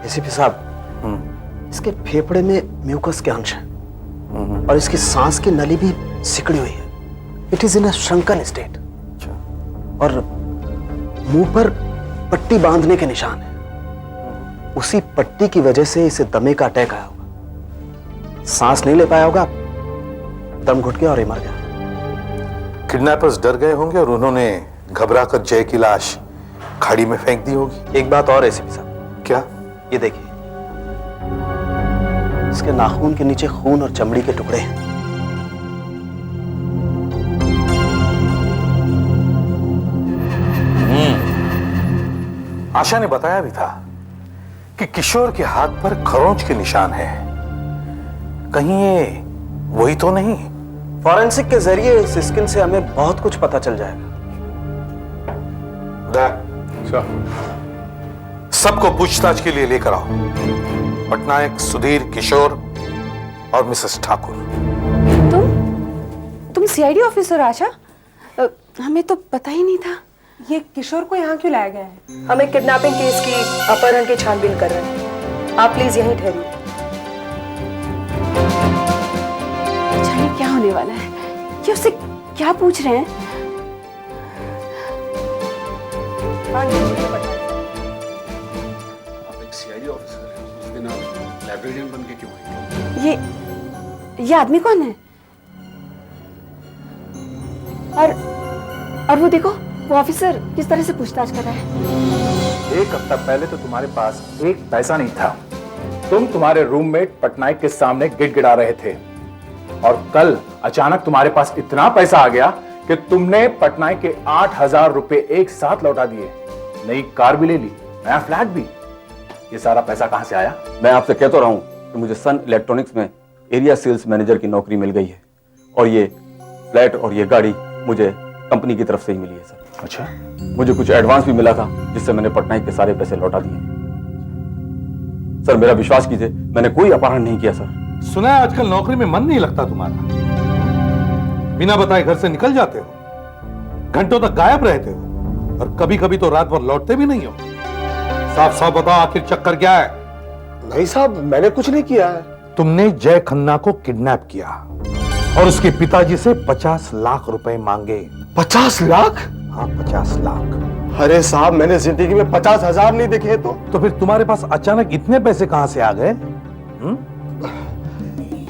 एसीपी साहब, इसके फेफड़े में म्यूकस के अंश हैं और इसकी सांस की नली भी सिकड़ी हुई है। It is in a shrunken state और मुंह पर पट्टी बांधने के निशान है। उसी पट्टी की वजह से इसे दमे का अटैक आया होगा। सांस नहीं ले पाया होगा, दम घुट गया और ये मर गया। किडनैपर्स डर गए होंगे और उन्होंने घबराकर जय की लाश खाड़ी में फेंक दी होगी। एक बात और एसीपी साहब। क्या? ये देखिए, इसके नाखून के नीचे खून और चमड़ी के टुकड़े हैं। आशा ने बताया भी था कि किशोर के हाथ पर खरोंच के निशान हैं। कहीं ये वही तो नहीं? फॉरेंसिक के जरिए इस स्किन से हमें बहुत कुछ पता चल जाएगा। सबको पूछताछ के लिए लेकर आओ, पटनायक, सुधीर, किशोर और मिसेस ठाकुर। तुम सीआईडी ऑफिसर आशा? हमें तो पता ही नहीं था। ये किशोर को यहाँ क्यों लाया गया है? हमें किडनैपिंग केस की अपहरण की छानबीन कर रहे हैं। आप प्लीज यहीं ठहरिए। जाने क्या होने वाला है, ये उससे क्या पूछ रहे हैं? आप एक सीआईडी ऑफिसर हैं, उस दिन आप लाइब्रेरियन बन के क्यों आए? ये आदमी कौन है? और वो देखो, वो ऑफिसर किस तरह से पूछताछ कर रहा है। 1 हफ्ता पहले तो तुम्हारे पास एक पैसा नहीं था। तुम तुम्हारे रूममेट पटनायक के सामने गिड़गिड़ा रहे थे और कल अचानक तुम्हारे पास इतना पैसा आ गया कि तुमने पटनायक के 8,000 रुपए एक साथ लौटा दिए। नई कार भी ले ली, नया फ्लैट भी। ये सारा पैसा कहां से आया? मैं आपसे कह तो रहा हूं कि मुझे सन इलेक्ट्रॉनिक्स में एरिया सेल्स मैनेजर की नौकरी मिल गई है और ये फ्लैट और ये गाड़ी मुझे कंपनी की तरफ से ही मिली है सर। अच्छा, मुझे कुछ एडवांस भी मिला था जिससे मैंने पटनायक के सारे पैसे लौटा दिए। सर मेरा विश्वास कीजिए, मैंने कोई अपहरण नहीं किया सर। सुना है आजकल नौकरी में मन नहीं लगता तुम्हारा, बिना बताए घर से निकल जाते हो, घंटों तक गायब रहते हो और कभी कभी तो रात भर लौटते भी नहीं हो। साफ साफ बताओ, आखिर चक्कर क्या है? नहीं साहब, मैंने कुछ नहीं किया है। तुमने जय खन्ना को किडनैप किया और उसके पिताजी से 50 लाख रुपए मांगे। 50 लाख? हाँ, 50 लाख। अरे साहब, मैंने जिंदगी में 50,000 नहीं देखे। तो फिर तुम्हारे पास अचानक इतने पैसे कहां से आ गए?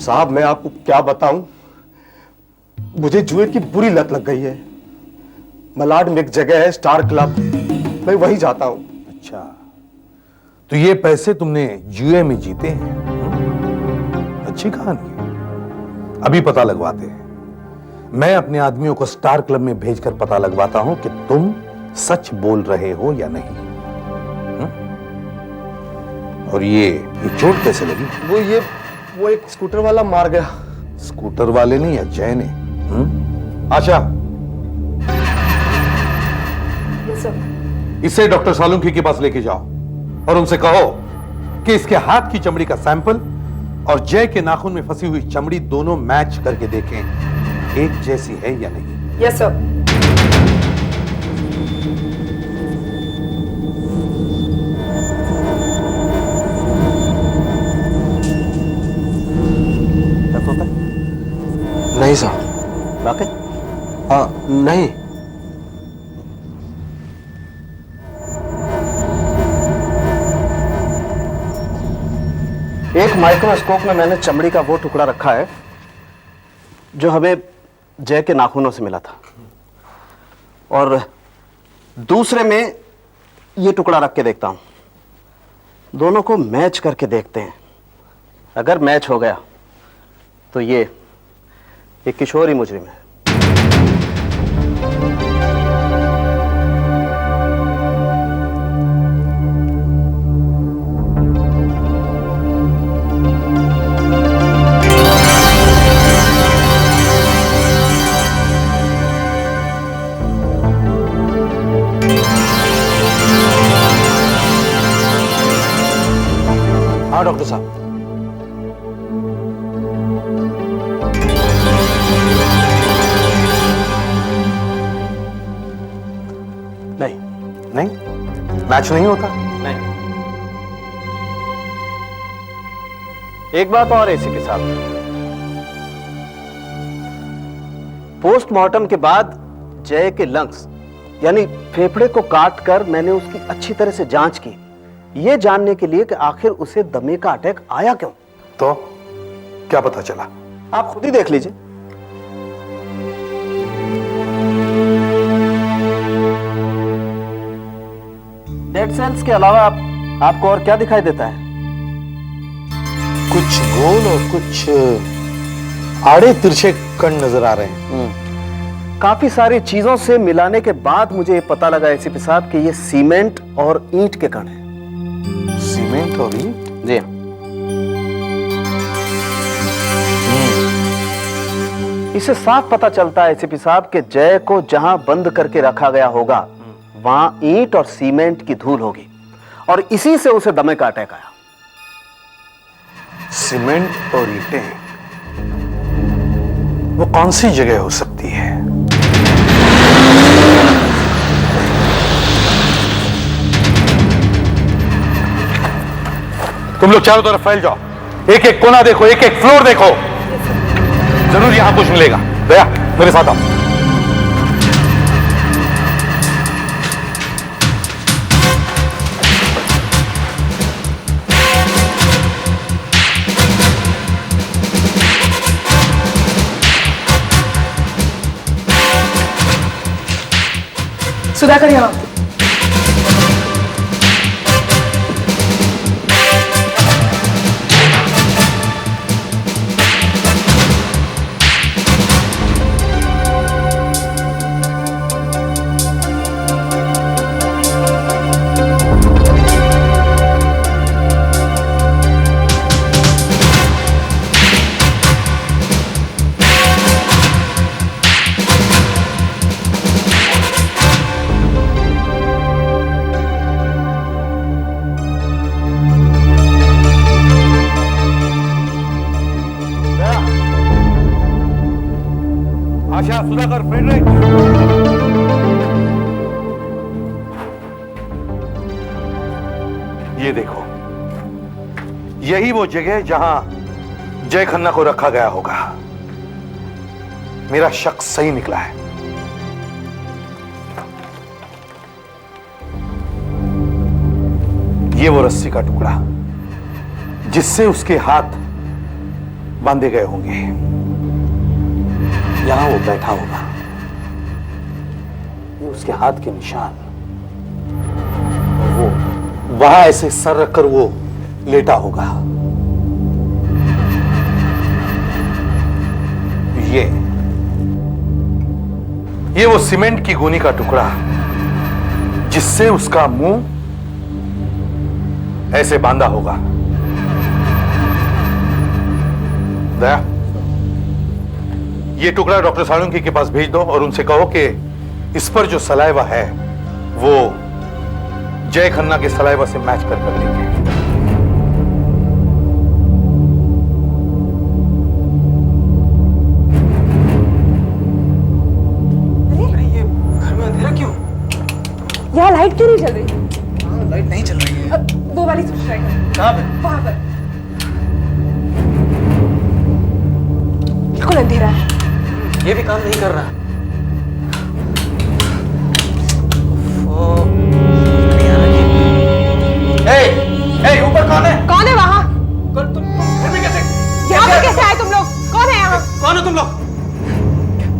साहब मैं आपको क्या बताऊं, मुझे जुए की बुरी लत लग गई है। मलाड में एक जगह है स्टार क्लब, मैं वहीं जाता हूं। अच्छा, तो ये पैसे तुमने जुए में जीते हैं? अच्छी कहानी है। अभी पता लगवाते हैं। मैं अपने आदमियों को स्टार क्लब में भेजकर पता लगवाता हूं कि तुम सच बोल रहे हो या नहीं। और ये चोट कैसे लगी? वो एक स्कूटर वाला मार गया। स्कूटर वाले ने या जय ने? आशा, इसे डॉक्टर सालुंकी के पास लेके जाओ और उनसे कहो कि इसके हाथ की चमड़ी का सैंपल और जय के नाखून में फंसी हुई चमड़ी दोनों मैच करके देखें, एक जैसी है या नहीं। Yes sir. नहीं साहब। वाकई? हाँ नहीं। एक माइक्रोस्कोप में मैंने चमड़ी का वो टुकड़ा रखा है जो हमें जय के नाखूनों से मिला था, और दूसरे में ये टुकड़ा रख के देखता हूं। दोनों को मैच करके देखते हैं। अगर मैच हो गया तो ये किशोर ही मुजरिम है। हाँ डॉक्टर साहब। नहीं, मैच नहीं होता। नहीं। एक बात और एसीपी साहब, पोस्टमार्टम के बाद जय के लंग्स यानी फेफड़े को काट कर मैंने उसकी अच्छी तरह से जांच की, यह जानने के लिए कि आखिर उसे दमे का अटैक आया क्यों। तो क्या पता चला? आप खुद ही देख लीजिए। डेड सेल्स के अलावा आपको और क्या दिखाई देता है? कुछ गोल और कुछ आड़े तिरछे कण नजर आ रहे हैं। काफी सारी चीजों से मिलाने के बाद मुझे ये पता लगा एसीपी साहब कि ये सीमेंट और ईंट के कण हैं। सीमेंट और ईंट? जी। इसे साफ पता चलता है एसीपी साहब कि जय को जहां बंद करके रखा गया होगा वहां ईंट और सीमेंट की धूल होगी, और इसी से उसे दमे का अटैक आया। सीमेंट और ईंटें, वो कौन सी जगह हो सकती है? तुम लोग चारों तरफ फैल जाओ, एक एक कोना देखो, एक एक फ्लोर देखो, जरूर यहां कुछ मिलेगा। दया मेरे साथ आओ। सुधाकर यहाँ। आशा, सुधाकर, फ्रेडरिक, ये देखो, यही वो जगह जहां जय खन्ना को रखा गया होगा। मेरा शक सही निकला है। ये वो रस्सी का टुकड़ा जिससे उसके हाथ बांधे गए होंगे, यहां वो बैठा होगा, ये उसके हाथ के निशान, वो वहां ऐसे सर रखकर वो लेटा होगा। ये वो सीमेंट की गोनी का टुकड़ा जिससे उसका मुंह ऐसे बांधा होगा। दया, ये टुकड़ा डॉक्टर सालुंकी के पास भेज दो और उनसे कहो कि इस पर जो सलाइवा है वो जय खन्ना के सलाइवा से मैच कर लेंगे। यहाँ लाइट क्यों नहीं चल रही? लाइट नहीं चल रही है। वो वाली स्विच ट्राई करो। कहाँ पे? वहां पर। बिल्कुल अंधेरा है। ये भी काम नहीं कर रहा। ऊपर कौन है? कौन है वहाँ? तुम घर में कैसे? यहाँ पे कैसे आए तुम लोग? कौन है यहाँ? कौन हो तुम लोग?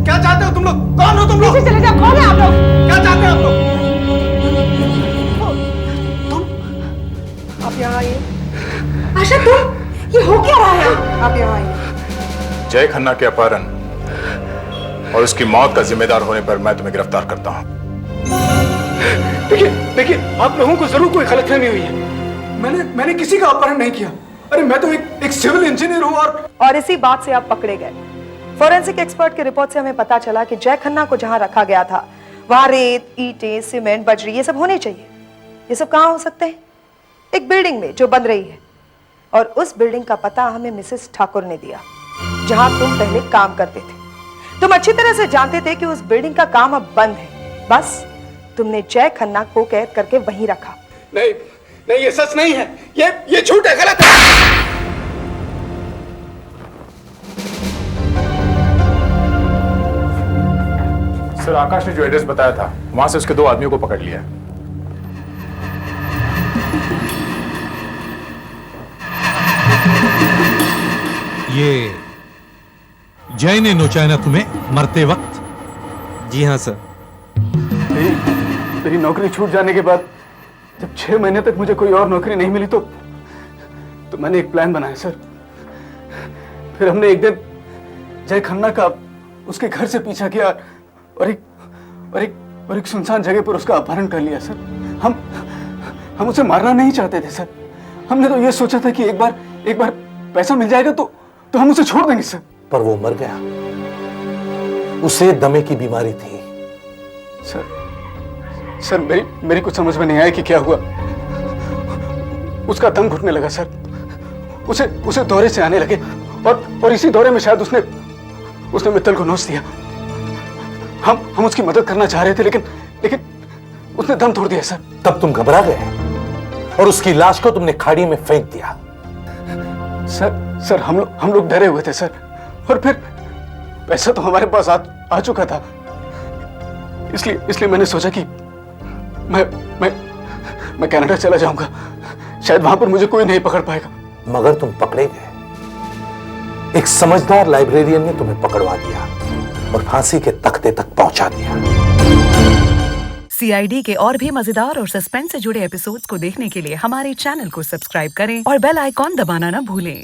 क्या चाहते हो तुम लोग? कौन हो तुम लोग? पीछे चले जाओ। कौन है आप लोग? क्या चाहते हो आप लोग? आप यहाँ आइए। आशा तुम, ये हो क्या रहा है? आप यहाँ आइए। जय खन्ना के अपहरण और उसकी मौत का जिम्मेदार होने पर मैं तुम्हें गिरफ्तार करता हूँ। देखिए आप लोगों को जरूर कोई गलतफहमी हुई है। मैंने किसी का अपहरण नहीं किया। अरे मैं तो एक सिविल इंजीनियर हूँ और इसी बात से आप पकड़े गए। फोरेंसिक एक्सपर्ट की रिपोर्ट से हमें पता चला कि जय खन्ना को जहां रखा गया था वहां रेत, ईंटें, सीमेंट, बजरी ये सब होने चाहिए। ये सब कहाँ हो सकते हैं? एक बिल्डिंग में जो बन रही है। और उस बिल्डिंग का पता हमें मिसेस ठाकुर ने दिया, जहां तुम पहले काम करते थे। तुम अच्छी तरह से जानते थे कि उस बिल्डिंग का काम अब बंद है। बस तुमने जय खन्ना को कैद करके वहीं रखा। नहीं, ये सच नहीं है। ये झूठ है, गलत है। सर, आकाश ने जो एड्रेस बताया था वहां से उसके 2 आदमियों को पकड़ लिया है। ये जय ने नोचाया ना तुम्हें मरते वक्त? जी हाँ सर। मेरी नौकरी छूट जाने के बाद जब 6 महीने तक मुझे कोई और नौकरी नहीं मिली तो मैंने एक प्लान बनाया सर। फिर हमने एक दिन जय खन्ना का उसके घर से पीछा किया और एक सुनसान जगह पर उसका अपहरण कर लिया सर। हम उसे मारना नहीं चाहते थे सर। हमने तो ये सोचा था कि एक बार पैसा मिल जाएगा तो हम उसे छोड़ देंगे सर। पर वो मर गया। उसे दमे की बीमारी थी। सर मेरी कुछ समझ में नहीं आया कि क्या हुआ। उसका दम घुटने लगा सर। उसे दौरे से आने लगे और इसी दौरे में शायद उसने मित्तल को नोच दिया। हम उसकी मदद करना चाह रहे थे लेकिन उसने दम तोड़ दिया सर। तब तुम घबरा गए और उसकी लाश को तुमने खाड़ी में फेंक दिया। सर हम लोग डरे हुए थे सर। और फिर पैसा तो हमारे पास आ चुका था। इसलिए मैंने सोचा कि मैं कनाडा चला जाऊंगा। शायद वहां पर मुझे कोई नहीं पकड़ पाएगा। मगर तुम पकड़े गए। एक समझदार लाइब्रेरियन ने तुम्हें पकड़वा दिया और फांसी के तख्ते तक पहुंचा दिया। CID के और भी मजेदार और सस्पेंस से जुड़े एपिसोड्स को देखने के लिए हमारे चैनल को सब्सक्राइब करें और बेल आइकॉन दबाना ना भूलें।